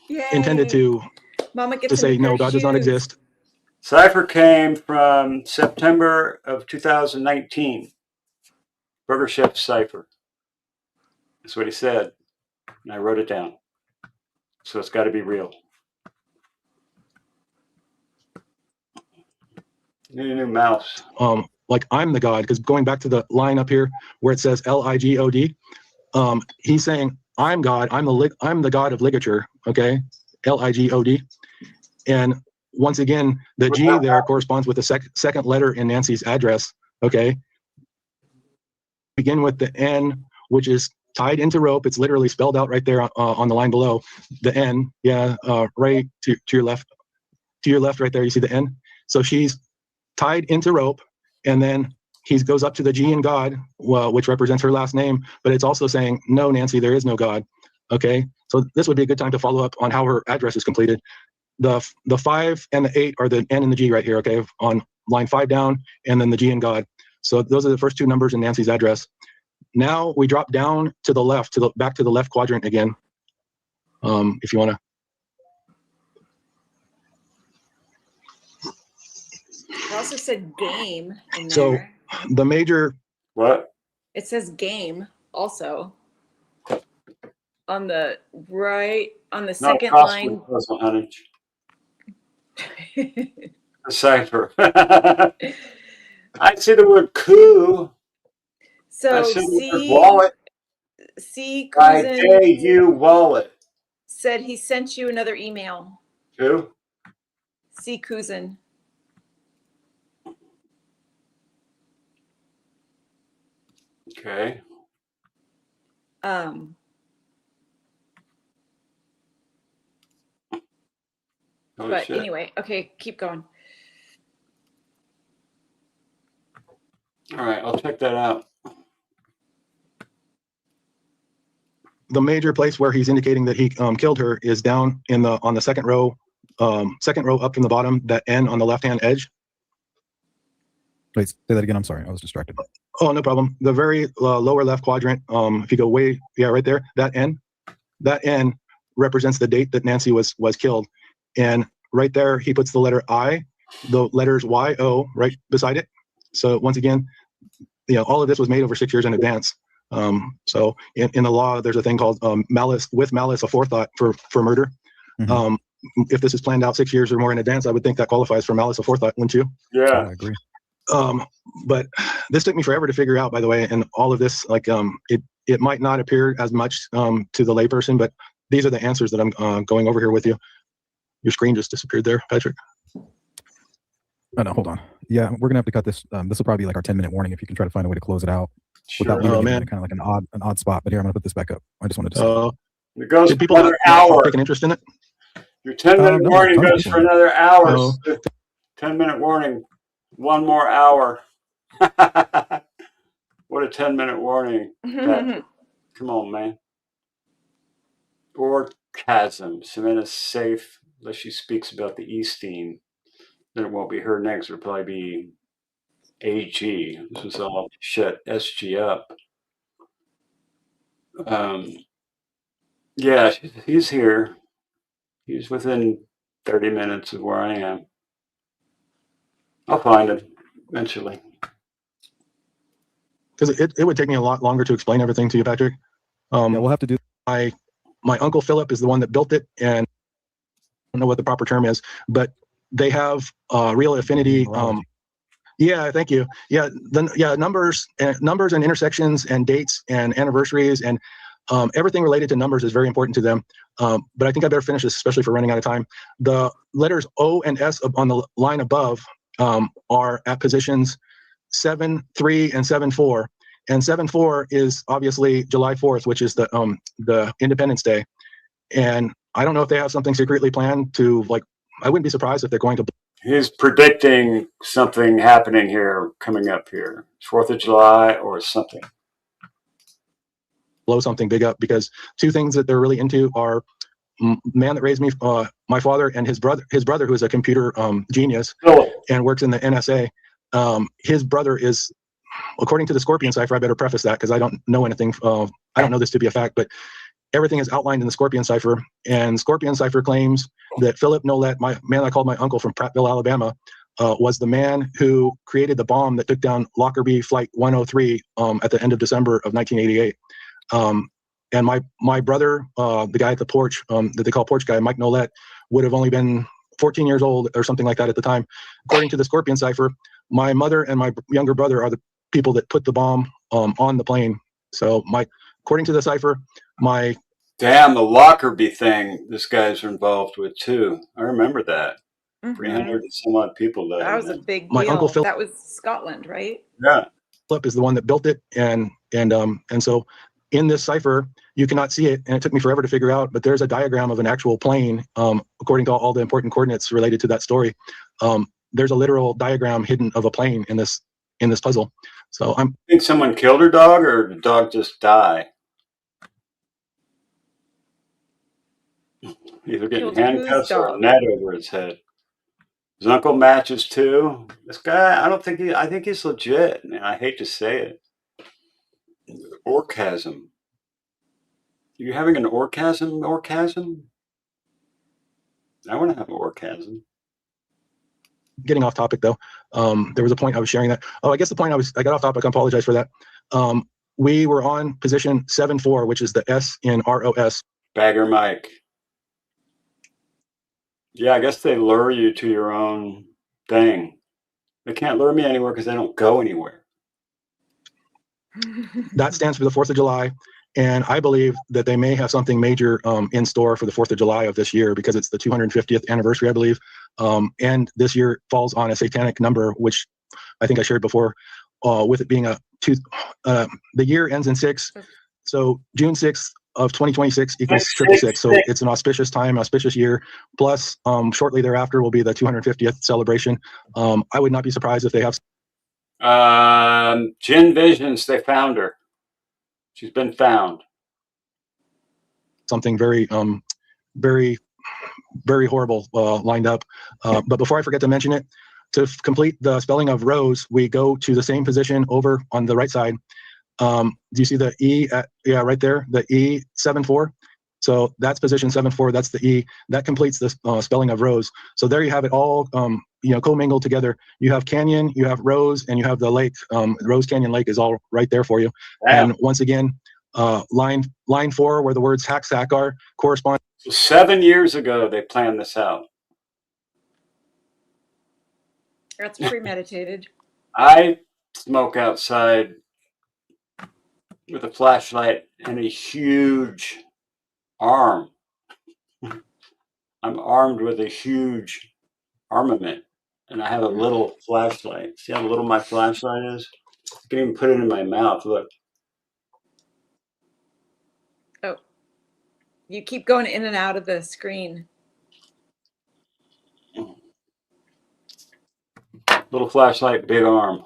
intended to Mama gets to say, no, God does not exist. Cipher came from September of 2019. Burger Chef Cipher. That's what he said. And I wrote it down. So it's got to be real. Need a new mouse. Like I'm the God, because going back to the line up here where it says L-I-G-O-D, he's saying, I'm God, I'm the God of ligature, okay? L-I-G-O-D. And once again, the G there corresponds with the second letter in Nancy's address, okay? Begin with the N, which is tied into rope. It's literally spelled out right there on the line below. The N, yeah, right to your left. To your left right there, you see the N? So she's tied into rope, and then he goes up to the G in God, well, which represents her last name, but it's also saying, no, Nancy, there is no God, okay? So this would be a good time to follow up on how her address is completed. The 5 and the 8 are the N and the G right here, okay, on line 5 down, and then the G in God. So those are the first two numbers in Nancy's address. Now we drop down to the left, back to the left quadrant again, if you want to. It also said game in there. So the major... What? It says game also. On the right, on the second line. Puzzle, honey. Cipher. I see the word coup. So I see the word wallet. C. I Cousin gave you wallet. said he sent you another email. Who? C. Cousin. Okay. But anyway, okay, keep going. All right, I'll check that out. The major place where he's indicating that he killed her is down in on the second row up from the bottom, that N on the left-hand edge. Wait, say that again. I'm sorry, I was distracted. Oh, no problem. The very lower left quadrant, if you go way, yeah, right there, that N represents the date that Nancy was killed. And right there, he puts the letter I, the letters Y-O right beside it. So once again, you know, all of this was made over 6 years in advance. So in the law, there's a thing called malice aforethought for murder. Mm-hmm. If this is planned out 6 years or more in advance, I would think that qualifies for malice aforethought, wouldn't you? Yeah, I agree. But this took me forever to figure out, by the way, and all of this, like, it might not appear as much to the layperson, but these are the answers that I'm going over here with you. Your screen just disappeared there, Patrick. Oh, no, hold on. Yeah, we're gonna have to cut this. This will probably be like our 10-minute warning if you can try to find a way to close it out without leaving it in kind of like an odd spot. But here, I'm gonna put this back up. I just wanted to say. It goes for people another hour. Take an interest in it. Your 10-minute warning goes for another hour. 10-minute warning. One more hour. What a 10-minute warning, Patrick. Come on, man. Orgasm. Samantha's safe unless she speaks about the Easteen. Then it won't be her next. It'll probably be AG. This is all shut SG up. Yeah, he's here. He's within 30 minutes of where I am. I'll find him eventually. Because it would take me a lot longer to explain everything to you, Patrick. Yeah, we'll have to do. My uncle Philip is the one that built it, and I don't know what the proper term is, but they have real affinity. Yeah, thank you. Yeah, numbers and intersections and dates and anniversaries and everything related to numbers is very important to them. But I think I better finish this, especially for running out of time. The letters O and S on the line above are at positions 7, 3, and 7, 4. And 7, 4 is obviously July 4th, which is the Independence Day. And I don't know if they have something secretly planned to, like, I wouldn't be surprised if they're going to. He's predicting something happening here, coming up here, 4th of July or something. Blow something big up, because two things that they're really into are man that raised me, my father, and his brother, who is a computer genius and works in the NSA. His brother is, according to the Scorpion cipher, I better preface that because I don't know anything. I don't know this to be a fact, but everything is outlined in the Scorpion Cipher. And Scorpion Cipher claims that Philip Nolette, my man I called my uncle from Prattville, Alabama, was the man who created the bomb that took down Lockerbie Flight 103 at the end of December of 1988. And my brother, the guy at the porch, that they call Porch Guy, Mike Nolette, would have only been 14 years old or something like that at the time. According to the Scorpion Cipher, my mother and my younger brother are the people that put the bomb on the plane. So according to the cipher, Damn, the Lockerbie thing, this guy's involved with too. I remember that. 300 and some odd people died. That was a big my deal. Uncle Philip, that was Scotland, right? Yeah. Philip is the one that built it, and so in this cipher, you cannot see it, and it took me forever to figure out, but there's a diagram of an actual plane, according to all the important coordinates related to that story. There's a literal diagram hidden of a plane in this puzzle. So I think someone killed her dog, or did the dog just die? Either getting handcuffs or a net over his head. His uncle matches too. This guy, I think he's legit, and I hate to say it. Orgasm. You having an orgasm? I want to have an orgasm. Getting off topic though. There was a point I was sharing that. Oh, I guess the point I got off topic. I apologize for that. We were on position 7-4, which is the S in ROS. Bagger Mike. Yeah, I guess they lure you to your own thing. They can't lure me anywhere because they don't go anywhere. That stands for the 4th of July. And I believe that they may have something major in store for the 4th of July of this year, because it's the 250th anniversary, I believe. And this year falls on a satanic number, which I think I shared before, with it being the year ends in 6. So June 6th of 2026 equals 666. So it's an auspicious time, auspicious year. Plus, shortly thereafter will be the 250th celebration. I would not be surprised if they have. Gin Visions, they found her. She's been found. Something very, very, very horrible lined up. But before I forget to mention it, to complete the spelling of Rose, we go to the same position over on the right side. Do you see the E? Right there, the E74. So that's position 7-4. That's the E. That completes the spelling of Rose. So there you have it all, commingled together. You have Canyon, you have Rose, and you have the lake. Rose Canyon Lake is all right there for you. Wow. And once again, line 4, where the words hack are, correspond. So 7 years ago, they planned this out. That's premeditated. I smoke outside with a flashlight and a huge arm. I'm armed with a huge armament, and I have a little flashlight. See how little my flashlight is? I can even put it in my mouth. Look. Oh, you keep going in and out of the screen. Little flashlight, big arm.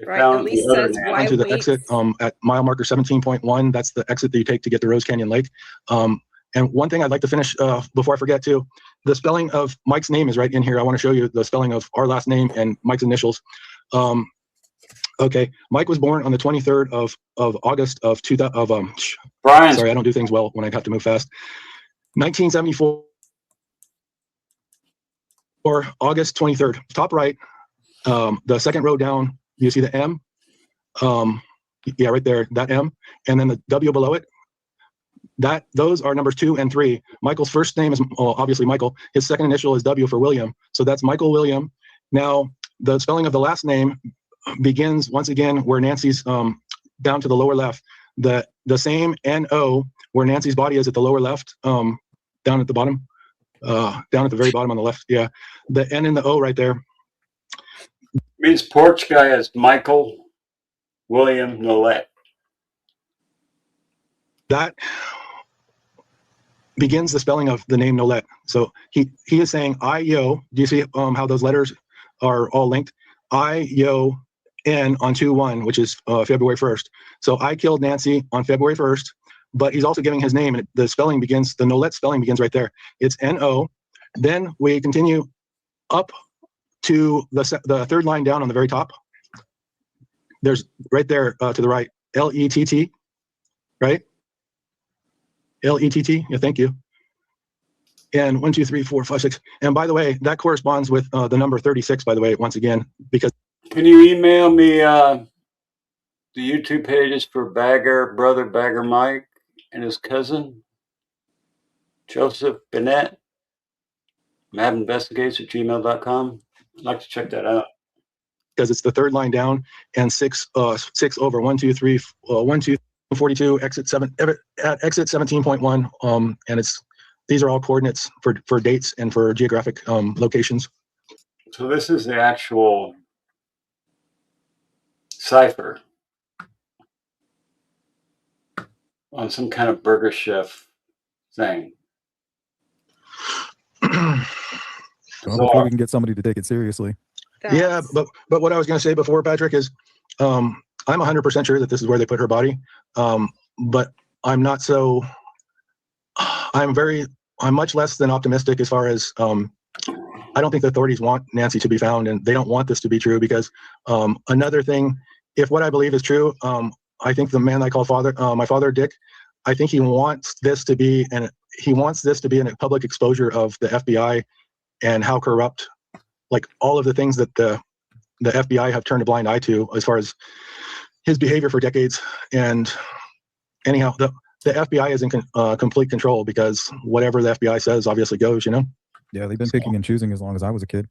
Right, at least says why to the exit at mile marker 17.1. That's the exit that you take to get to Rose Canyon Lake. And one thing I'd like to finish before I forget too, the spelling of Mike's name is right in here. I want to show you the spelling of our last name and Mike's initials. Okay, Mike was born on the 23rd of August of 2000. Brian. Sorry, I don't do things well when I have to move fast. 1974. Or August 23rd. Top right, the second row down. You see the M? Yeah, right there, that M. And then the W below it. Those are numbers 2 and 3. Michael's first name is obviously Michael. His second initial is W for William. So that's Michael William. Now, the spelling of the last name begins once again where Nancy's down to the lower left. The same N-O where Nancy's body is at the lower left, down at the bottom. Down at the very bottom on the left. Yeah. The N and the O right there. Means Porch Guy is Michael William Nolette. That begins the spelling of the name Nolette. So he is saying I-yo. Do you see how those letters are all linked? I-yo-N on 2-1, which is February 1st. So I killed Nancy on February 1st, but he's also giving his name, and the spelling begins, the Nolette spelling begins right there. It's N-O. Then we continue up to the third line down on the very top. There's right there to the right, L-E-T-T. right? LETT. Yeah, thank you. And 1, 2, 3, 4, 5, 6. And by the way, that corresponds with the number 36. By the way, once again, because can you email me the YouTube pages for Brother Bagger Mike and his cousin Joseph Bennett? MAB Investigates at gmail.com. I'd like to check that out. Because it's the third line down, and 6 over 1, 2, 3, 1, 2, 42, exit 17.1. And these are all coordinates for dates and for geographic locations. So this is the actual cipher on some kind of burger chef thing. So hopefully we can get somebody to take it seriously. Yeah, but what I was going to say before, Patrick, is I'm 100% sure that this is where they put her body, but I'm not so. I'm much less than optimistic as far as I don't think the authorities want Nancy to be found, and they don't want this to be true because another thing, if what I believe is true, I think the man I call father, my father Dick, I think he wants this to be a public exposure of the FBI and how corrupt, like all of the things that the FBI have turned a blind eye to as far as his behavior for decades. And anyhow, the FBI is in complete control because whatever the FBI says obviously goes, you know? Yeah, they've been picking and choosing as long as I was a kid.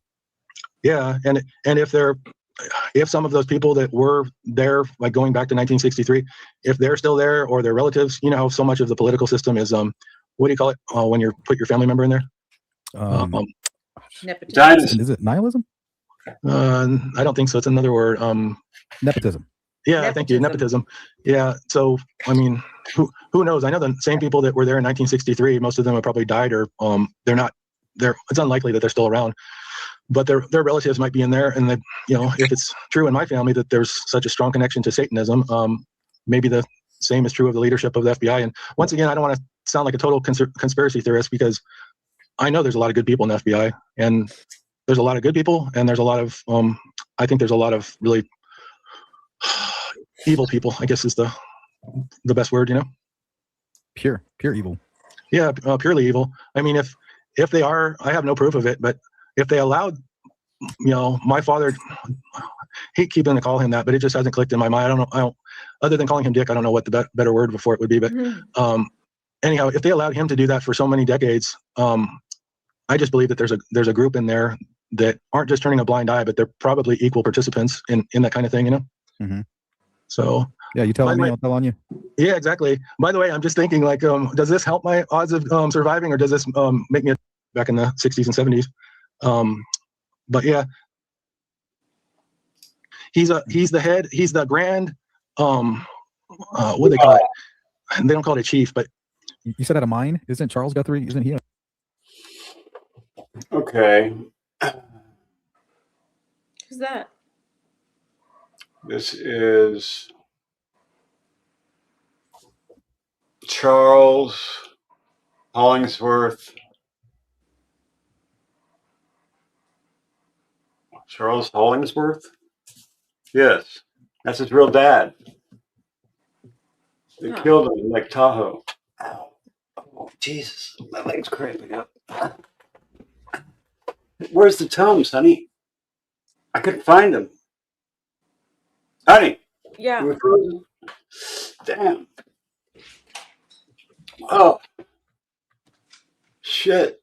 Yeah, and if some of those people that were there, like going back to 1963, if they're still there or their relatives, you know how so much of the political system is, what do you call it when you put your family member in there? Nepotism. Is it nihilism? I don't think so. It's another word. Nepotism. Yeah, thank you. Nepotism. Yeah. So, I mean, who knows? I know the same people that were there in 1963, most of them have probably died or it's unlikely that they're still around, but their relatives might be in there. And if it's true in my family that there's such a strong connection to Satanism, maybe the same is true of the leadership of the FBI. And once again, I don't want to sound like a total conspiracy theorist because I know there's a lot of good people in the FBI, and there's a lot of good people, and there's a lot of I think there's a lot of really evil people, I guess is the best word, you know? Pure evil. Yeah, purely evil. I mean, if they are, I have no proof of it, but if they allowed, my father, hate keeping to call him that, but it just hasn't clicked in my mind. I don't other than calling him Dick, I don't know what the better word before it would be, but anyhow, if they allowed him to do that for so many decades, I just believe that there's a group in there that aren't just turning a blind eye, but they're probably equal participants in that kind of thing, you know? Mm-hmm. So yeah, you tell me, I'll tell on you. Yeah, exactly. By the way, I'm just thinking like, does this help my odds of surviving, or does this make me back in the 60s and 70s? But yeah, he's the head, he's the grand, what do they call it? They don't call it a chief, but you said at a mine, isn't Charles Guthrie? Isn't he? Okay. Who's that? This is Charles Hollingsworth. Charles Hollingsworth? Yes. That's his real dad. They killed him in Lake Tahoe. Ow. Oh, Jesus. My leg's cramping up. Where's the Tums, honey? I couldn't find them. Honey. Yeah. You were frozen? Damn. Oh. Shit.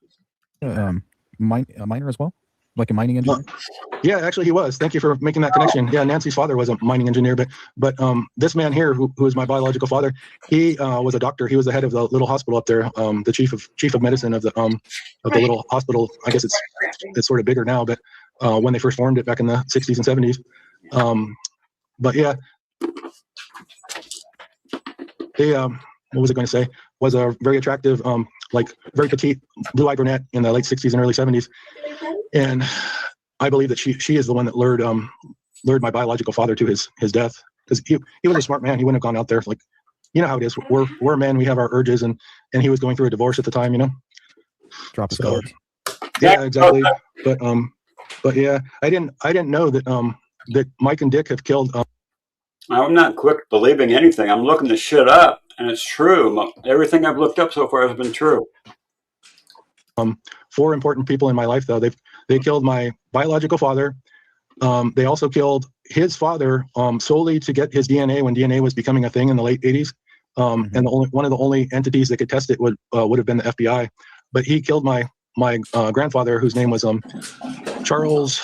A miner as well? Like a mining engineer? Yeah, actually he was. Thank you for making that connection. Yeah, Nancy's father was a mining engineer, but this man here, who is my biological father, he was a doctor. He was the head of the little hospital up there, the chief of medicine of the little hospital. I guess it's sort of bigger now, but when they first formed it back in the 60s and 70s. But yeah, they what was I going to say? Was a very attractive, like very petite, blue-eyed brunette in the late 60s and early 70s. And I believe that she is the one that lured my biological father to his death, because he was a smart man. He wouldn't have gone out there, like, you know how it is. We're men. We have our urges, and he was going through a divorce at the time, you know. Drop his guards. Yeah, exactly. But yeah, I didn't know that Mike and Dick have killed. I'm not quick believing anything. I'm looking this shit up, and it's true. Everything I've looked up so far has been true. 4 important people in my life, though. They killed my biological father. They also killed his father solely to get his DNA when DNA was becoming a thing in the late 80s. And one of the only entities that could test it would have been the FBI. But he killed my grandfather, whose name was Charles.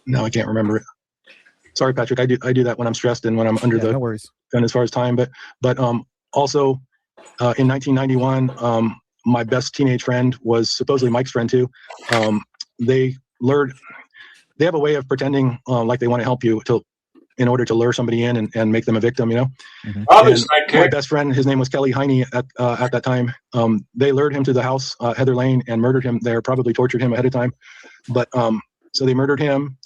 No, I can't remember it. Sorry, Patrick. I do that when I'm stressed and when I'm under the no worries. gun as far as time. But also in 1991, my best teenage friend was supposedly Mike's friend too. They have a way of pretending like they want to help you in order to lure somebody in and make them a victim, you know. And my best friend, his name was Kelly Heine at that time. They lured him to the house, Heather Lane, and murdered him there, probably tortured him ahead of time. But so they murdered him.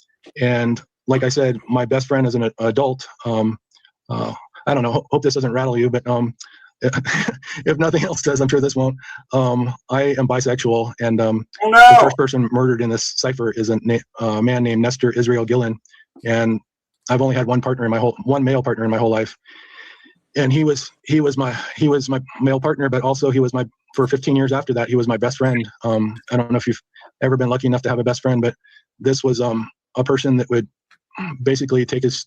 And like I said, my best friend as an adult, I don't know, hope this doesn't rattle you, but if nothing else does, I'm sure this won't. I am bisexual, and the first person murdered in this cipher is a man named Nestor Israel Gillen, and I've only had one male partner in my whole life, and he was my male partner, but also for 15 years after that, he was my best friend. I don't know if you've ever been lucky enough to have a best friend, but this was a person that would basically take his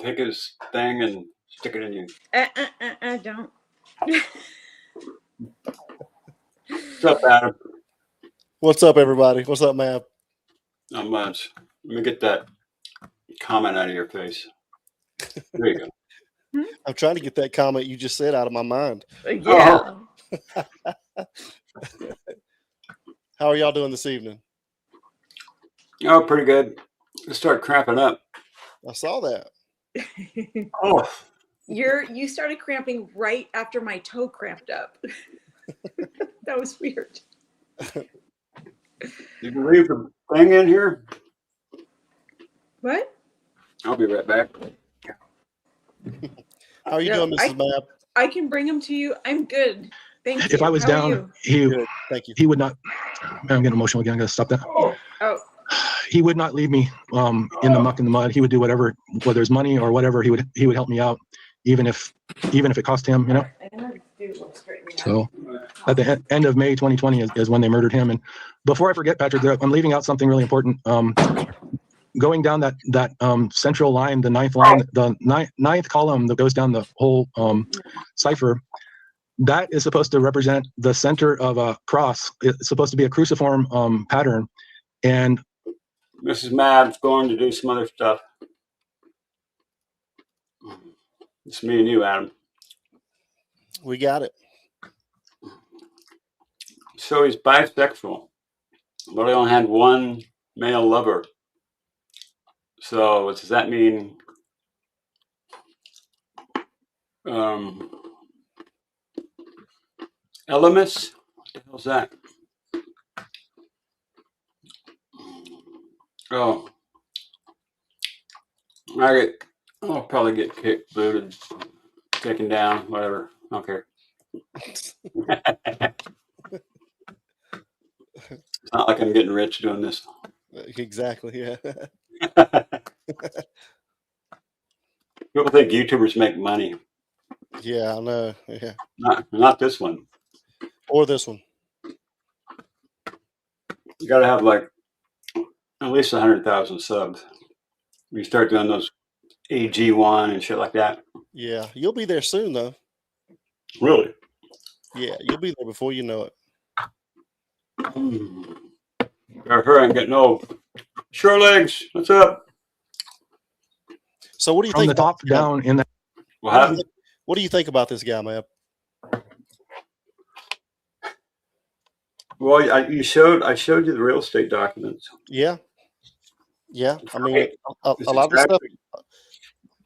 thing and stick it in you. Don't. What's up, Adam? What's up, everybody? What's up, Mab? Not much. Let me get that comment out of your face. There you go. I'm trying to get that comment you just said out of my mind. Yeah. How are y'all doing this evening? Oh, pretty good. Let's start cramping up. I saw that. Oh. You started cramping right after my toe cramped up. That was weird. Did you leave the thing in here? What? I'll be right back. How are you doing, Mrs. Mab? I can bring them to you. I'm good. Thank you. If I was How down, Thank you. He would not. I'm getting emotional again. I gotta stop that. Oh. He would not leave me in the muck and the mud. He would do whatever, whether it's money or whatever. He would help me out, even if it cost him, you know. So at the end of May 2020 is when they murdered him. And before I forget, Patrick, I'm leaving out something really important. Going down that central line, the ninth line, the ninth column that goes down the whole cipher, that is supposed to represent the center of a cross. It's supposed to be a cruciform pattern. And Mrs. Mab's going to do some other stuff. It's me and you, Adam. We got it. So he's bisexual, but he only had one male lover. So does that mean Elemis? What the hell's that? Oh, I'll probably get kicked, booted, taken down, whatever. I don't care. It's not like I'm getting rich doing this. Exactly. Yeah. People think YouTubers make money. Yeah, I know. Yeah. Not this one. Or this one. You got to have like at least 100,000 subs. You start doing those AG1 and shit like that. Yeah, you'll be there soon, though. Really? Yeah, you'll be there before you know it. Gotta hurry, I'm getting old. Sure legs, what's up? So what do you from think the top down in that? What do you think about this guy, Mab? Well, I showed you the real estate documents. Yeah. Yeah. I mean, a lot of the stuff.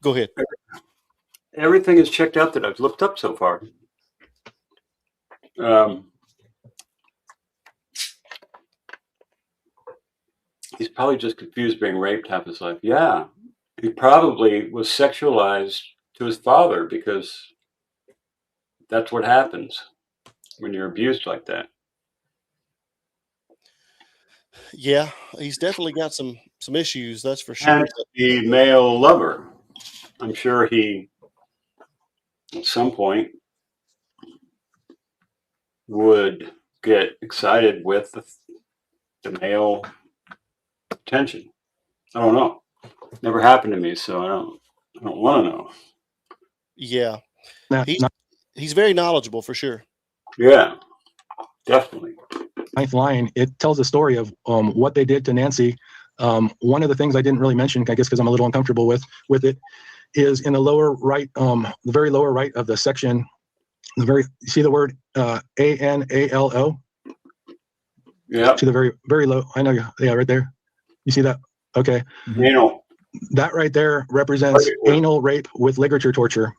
Go ahead. Everything is checked out that I've looked up so far. He's probably just confused being raped half his life. Yeah. He probably was sexualized to his father because that's what happens when you're abused like that. Yeah, he's definitely got some issues, that's for sure. And the male lover, I'm sure he at some point would get excited with the male attention. I don't know. Never happened to me, so I don't want to know. Yeah, he's very knowledgeable for sure. Yeah, definitely. Ninth line, it tells a story of what they did to Nancy. One of the things I didn't really mention, I guess because I'm a little uncomfortable with it, is in the lower right, the very lower right of the section. You see the word ANALO? Yeah. To the very low. I know. Yeah, right there. You see that? Okay. Anal. That right there represents anal rape with ligature torture,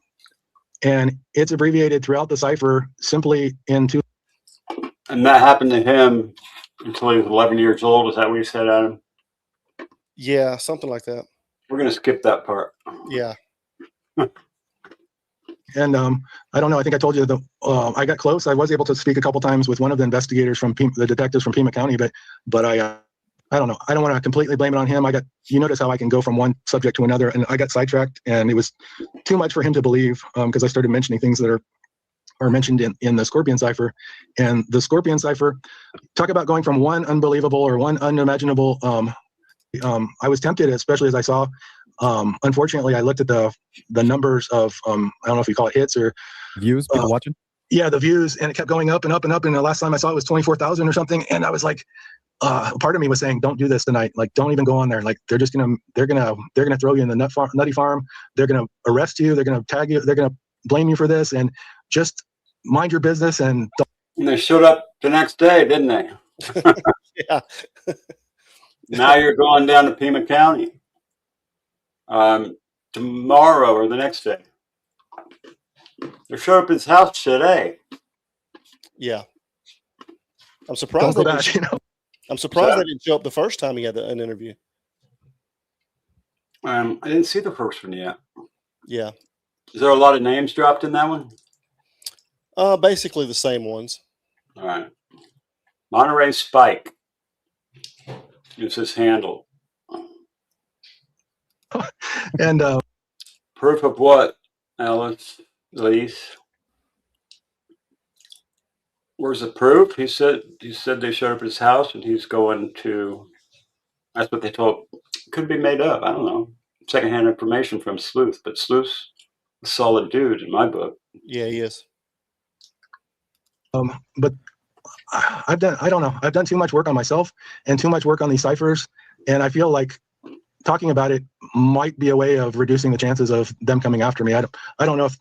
and it's abbreviated throughout the cipher simply into. And that happened to him until he was 11 years old. Is that what you said, Adam? Yeah, something like that. We're going to skip that part. Yeah. And I don't know. I think I told you that I got close. I was able to speak a couple times with one of the investigators from the detectives from Pima County, but I don't know. I don't want to completely blame it on him. You notice how I can go from one subject to another, and I got sidetracked, and it was too much for him to believe because I started mentioning things that are mentioned in the Scorpion Cipher. And the Scorpion Cipher, talk about going from one unbelievable or one unimaginable. I was tempted, especially as I saw. Unfortunately, I looked at the numbers of I don't know if you call it hits or views, people watching. Yeah, the views, and it kept going up and up and up. And the last time I saw it was 24,000 or something, and I was like. Part of me was saying, "Don't do this tonight. Like, don't even go on there. Like, they're gonna throw you in the nutty farm. They're gonna arrest you. They're gonna tag you. They're gonna blame you for this. And just mind your business." And they showed up the next day, didn't they? Yeah. Now you're going down to Pima County tomorrow or the next day. They showed up at his house today. Yeah. I'm surprised. Don't go back, I'm surprised they didn't show up the first time he had an interview. I didn't see the first one yet. Yeah. Is there a lot of names dropped in that one? Basically the same ones. All right. Monterey Spike is his handle. And proof of what, Elise? Where's the proof? He said they showed up at his house and he's going to. That's what they told. Could be made up. I don't know. Secondhand information from Sleuth, but Sleuth's a solid dude in my book. Yeah, he is. But I don't know. I've done too much work on myself and too much work on these ciphers, and I feel like talking about it might be a way of reducing the chances of them coming after me. I don't know if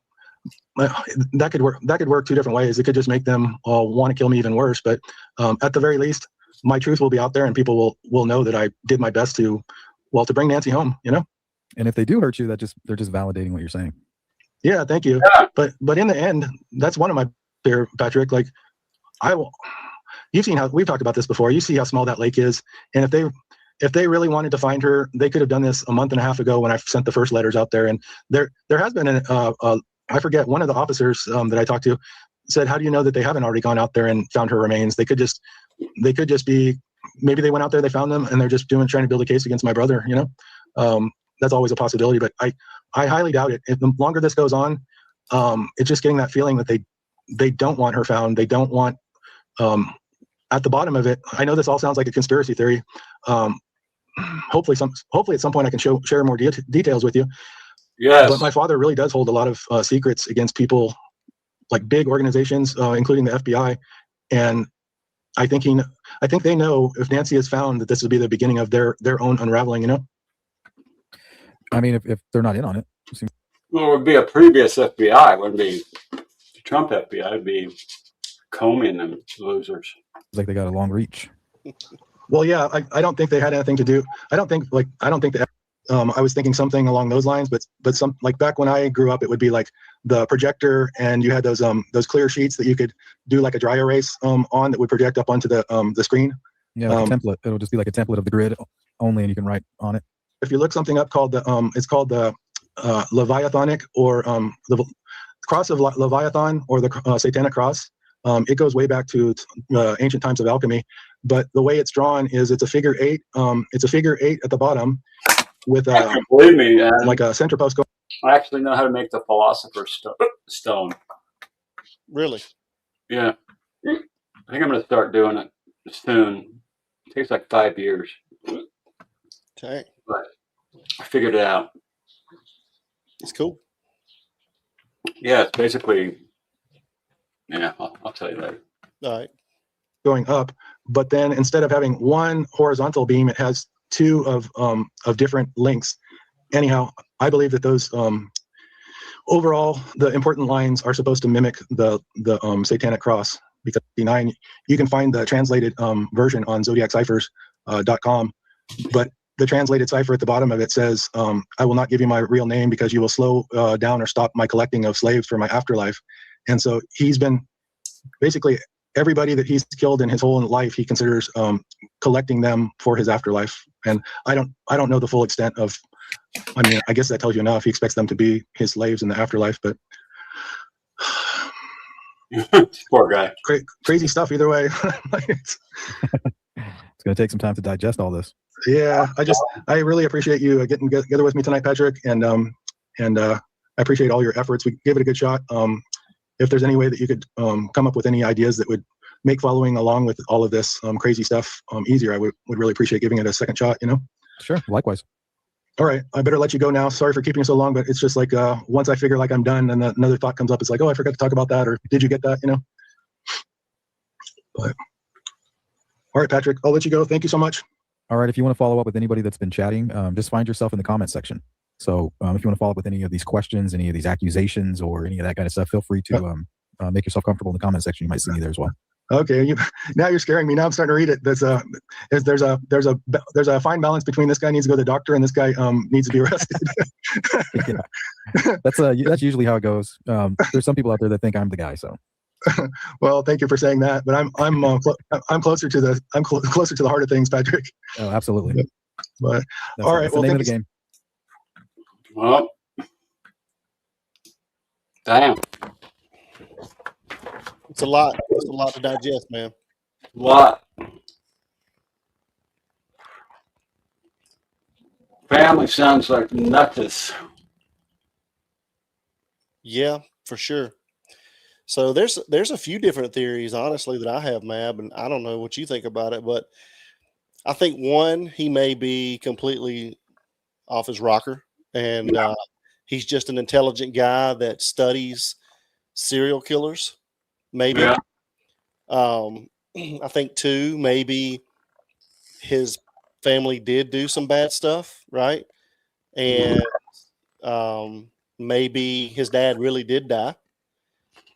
that could work. That could work two different ways. It could just make them want to kill me even worse. But at the very least, my truth will be out there, and people will know that I did my best to bring Nancy home. And if they do hurt you, they're just validating what you're saying. Yeah, thank you. Yeah. But in the end, that's one of my fear, Patrick. Like, you've seen how we've talked about this before. You see how small that lake is, and if they really wanted to find her, they could have done this a month and a half ago when I sent the first letters out there. And there has been I forget, one of the officers that I talked to said, "How do you know that they haven't already gone out there and found her remains? They could just be, maybe they went out there, they found them, and they're just trying to build a case against my brother." That's always a possibility, but I highly doubt it. If the longer this goes on, it's just getting that feeling that they don't want her found. They don't want, at the bottom of it, I know this all sounds like a conspiracy theory. Hopefully at some point I can share more details with you. Yes. But my father really does hold a lot of secrets against people, like big organizations, including the FBI. And I think they know if Nancy is found that this will be the beginning of their own unraveling. I mean, if they're not in on it. Well, it would be a previous FBI. It wouldn't be the Trump FBI. It'd be combing them losers. It's like they got a long reach. Well, yeah, I don't think they had anything to do. I don't think that. I was thinking something along those lines, but some, like back when I grew up, it would be like the projector, and you had those clear sheets that you could do like a dry erase on that would project up onto the screen. Yeah, like a template. It'll just be like a template of the grid only, and you can write on it. If you look something up called it's called the Leviathanic, or the cross of Leviathan, or the Satanic cross. It goes way back to ancient times of alchemy, but the way it's drawn is it's a figure 8. It's a figure 8 at the bottom with believe me, like a center post. I actually know how to make the Philosopher's stone. Really? Yeah. I think I'm going to start doing it soon. It takes like 5 years. Okay. But I figured it out. It's cool. Yeah, it's basically, yeah, I'll tell you later. All right. Going up, but then instead of having one horizontal beam, it has two of different lengths. Anyhow, I believe that those overall, the important lines are supposed to mimic the Satanic cross, because 59, you can find the translated version on zodiacciphers.com, but the translated cipher at the bottom of it says, I will not give you my real name because you will slow down or stop my collecting of slaves for my afterlife. And so he's been basically, everybody that he's killed in his whole life, he considers collecting them for his afterlife. And I don't know the full extent of, I mean, I guess that tells you enough. He expects them to be his slaves in the afterlife, but poor guy. Crazy stuff either way. It's going to take some time to digest all this. Yeah, I really appreciate you getting together with me tonight, Patrick, and I appreciate all your efforts. We gave it a good shot. If there's any way that you could come up with any ideas that would make following along with all of this crazy stuff easier, I would really appreciate giving it a second shot, you know? Sure, likewise. All right, I better let you go now. Sorry for keeping you so long, but it's just like once I figure like I'm done and another thought comes up, it's like, oh, I forgot to talk about that, or did you get that, you know? But all right, Patrick, I'll let you go. Thank you so much. All right, if you want to follow up with anybody that's been chatting, just find yourself in the comment section. So if you want to follow up with any of these questions, any of these accusations, or any of that kind of stuff, feel free to make yourself comfortable in the comment section. You might see me there as well. Okay, now you're scaring me. Now I'm starting to read it. There's a fine balance between this guy needs to go to the doctor and this guy needs to be arrested. Yeah. That's usually how it goes. There's some people out there that think I'm the guy. So, well, thank you for saying that. But I'm closer to the heart of things, Patrick. Oh, absolutely. But all right, that's the name of the game. Well, damn. It's a lot. It's a lot to digest, man. Lot. Family sounds like nuttis. Yeah, for sure. So there's a few different theories, honestly, that I have, Mab, and I don't know what you think about it, but I think one, he may be completely off his rocker, and he's just an intelligent guy that studies serial killers. Maybe. Yeah. I think two, maybe his family did do some bad stuff, right? And maybe his dad really did die,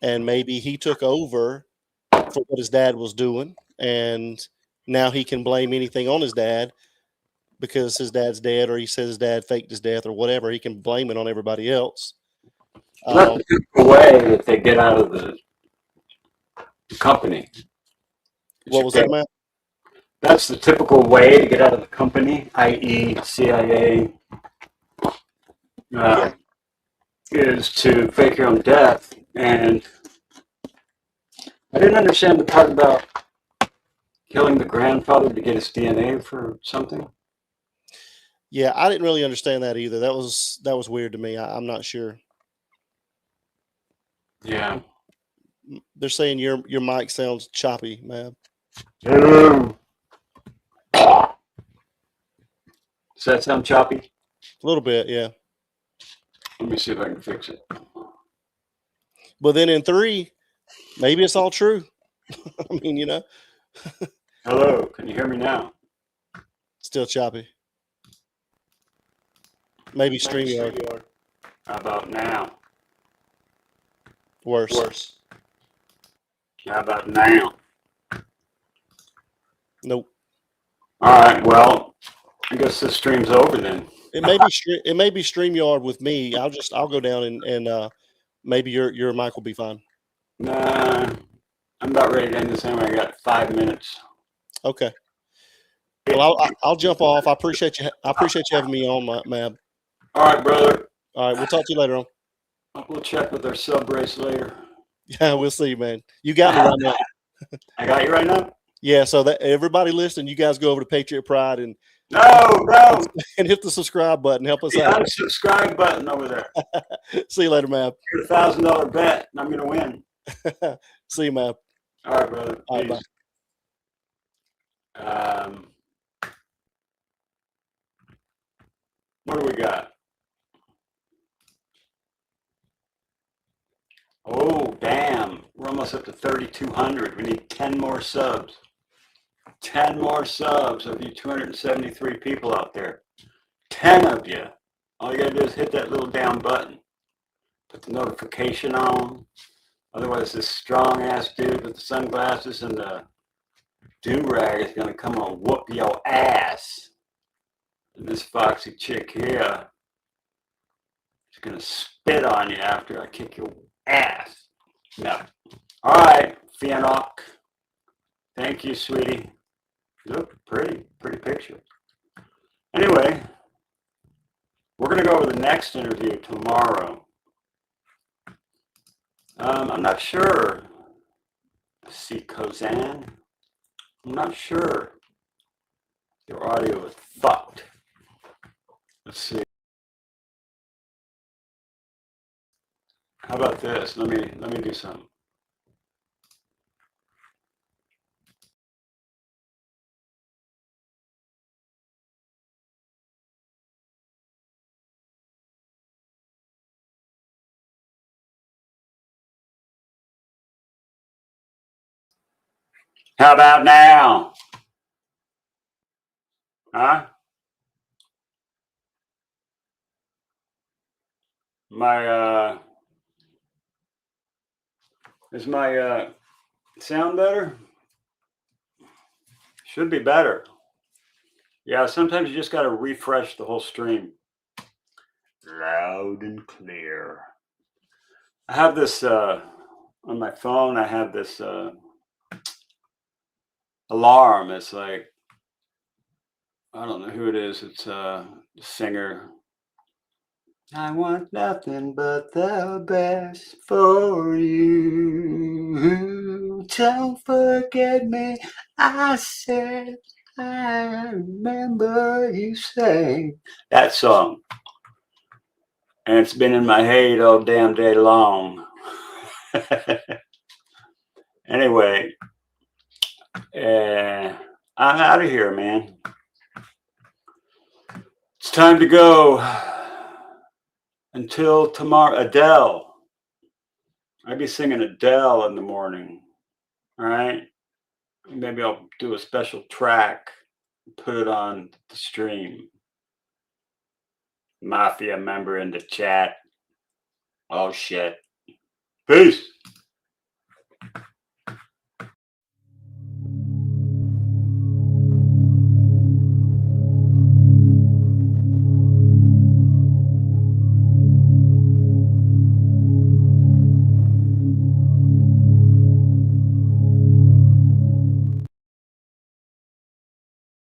and maybe he took over for what his dad was doing, and now he can blame anything on his dad because his dad's dead, or he says his dad faked his death, or whatever. He can blame it on everybody else. That's the typical way that they get out of the company. What was that, Matt? That's the typical way to get out of the company, i.e. CIA, is to fake your own death. And I didn't understand the part about killing the grandfather to get his DNA for something. Yeah, I didn't really understand that either. That was weird to me. I'm not sure. Yeah. They're saying your mic sounds choppy, man. Does that sound choppy? A little bit, yeah. Let me see if I can fix it. But then in 3, maybe it's all true. I mean, you know. Hello, can you hear me now? Still choppy. Maybe StreamYard. How about now? Worse. How about now? Nope. All right, well, I guess this stream's over then. It may be StreamYard with me. I'll go down and maybe your mic will be fine. Nah, I'm about ready to end this anyway. I got 5 minutes. Okay. Well, I'll jump off. I appreciate you having me on, Mab. All right, brother. All right, we'll talk to you later on. We'll check with our sub race later. Yeah, we'll see, man. You got me right now. I got you right now? Yeah, so that everybody listening, you guys go over to Patriot Pride and No. And hit the subscribe button. Help us The out. unsubscribe button over there. See you later, Mab. Here's a $1,000 bet, and I'm going to win. See you, Mab. All right, brother. All right, Peace. What do we got? Oh, damn. We're almost up to 3,200. We need 10 more subs. 10 more subs of you 273 people out there. 10 of you. All you got to do is hit that little down button. Put the notification on. Otherwise, this strong-ass dude with the sunglasses and the do-rag is going to come and whoop your ass. And this foxy chick here is going to spit on you after I kick your ass. No. All right, Fianok. Thank you, sweetie. You look pretty picture. Anyway, we're going to go over the next interview tomorrow. I'm not sure. See, Kozan. I'm not sure. Your audio is fucked. Let's see. How about this? Let me do something. How about now? Huh? Is my sound better? Should be better. Yeah, sometimes you just got to refresh the whole stream. Loud and clear. I have this on my phone. I have this alarm. It's like, I don't know who it is. It's a singer. I want nothing but the best for you. Don't forget me. I said, I remember you saying that song. And it's been in my head all damn day long. Anyway, I'm out of here, man. It's time to go. Until tomorrow, Adele. I'd be singing Adele in the morning. All right. Maybe I'll do a special track, put it on the stream. Mafia member in the chat. Oh shit. Peace.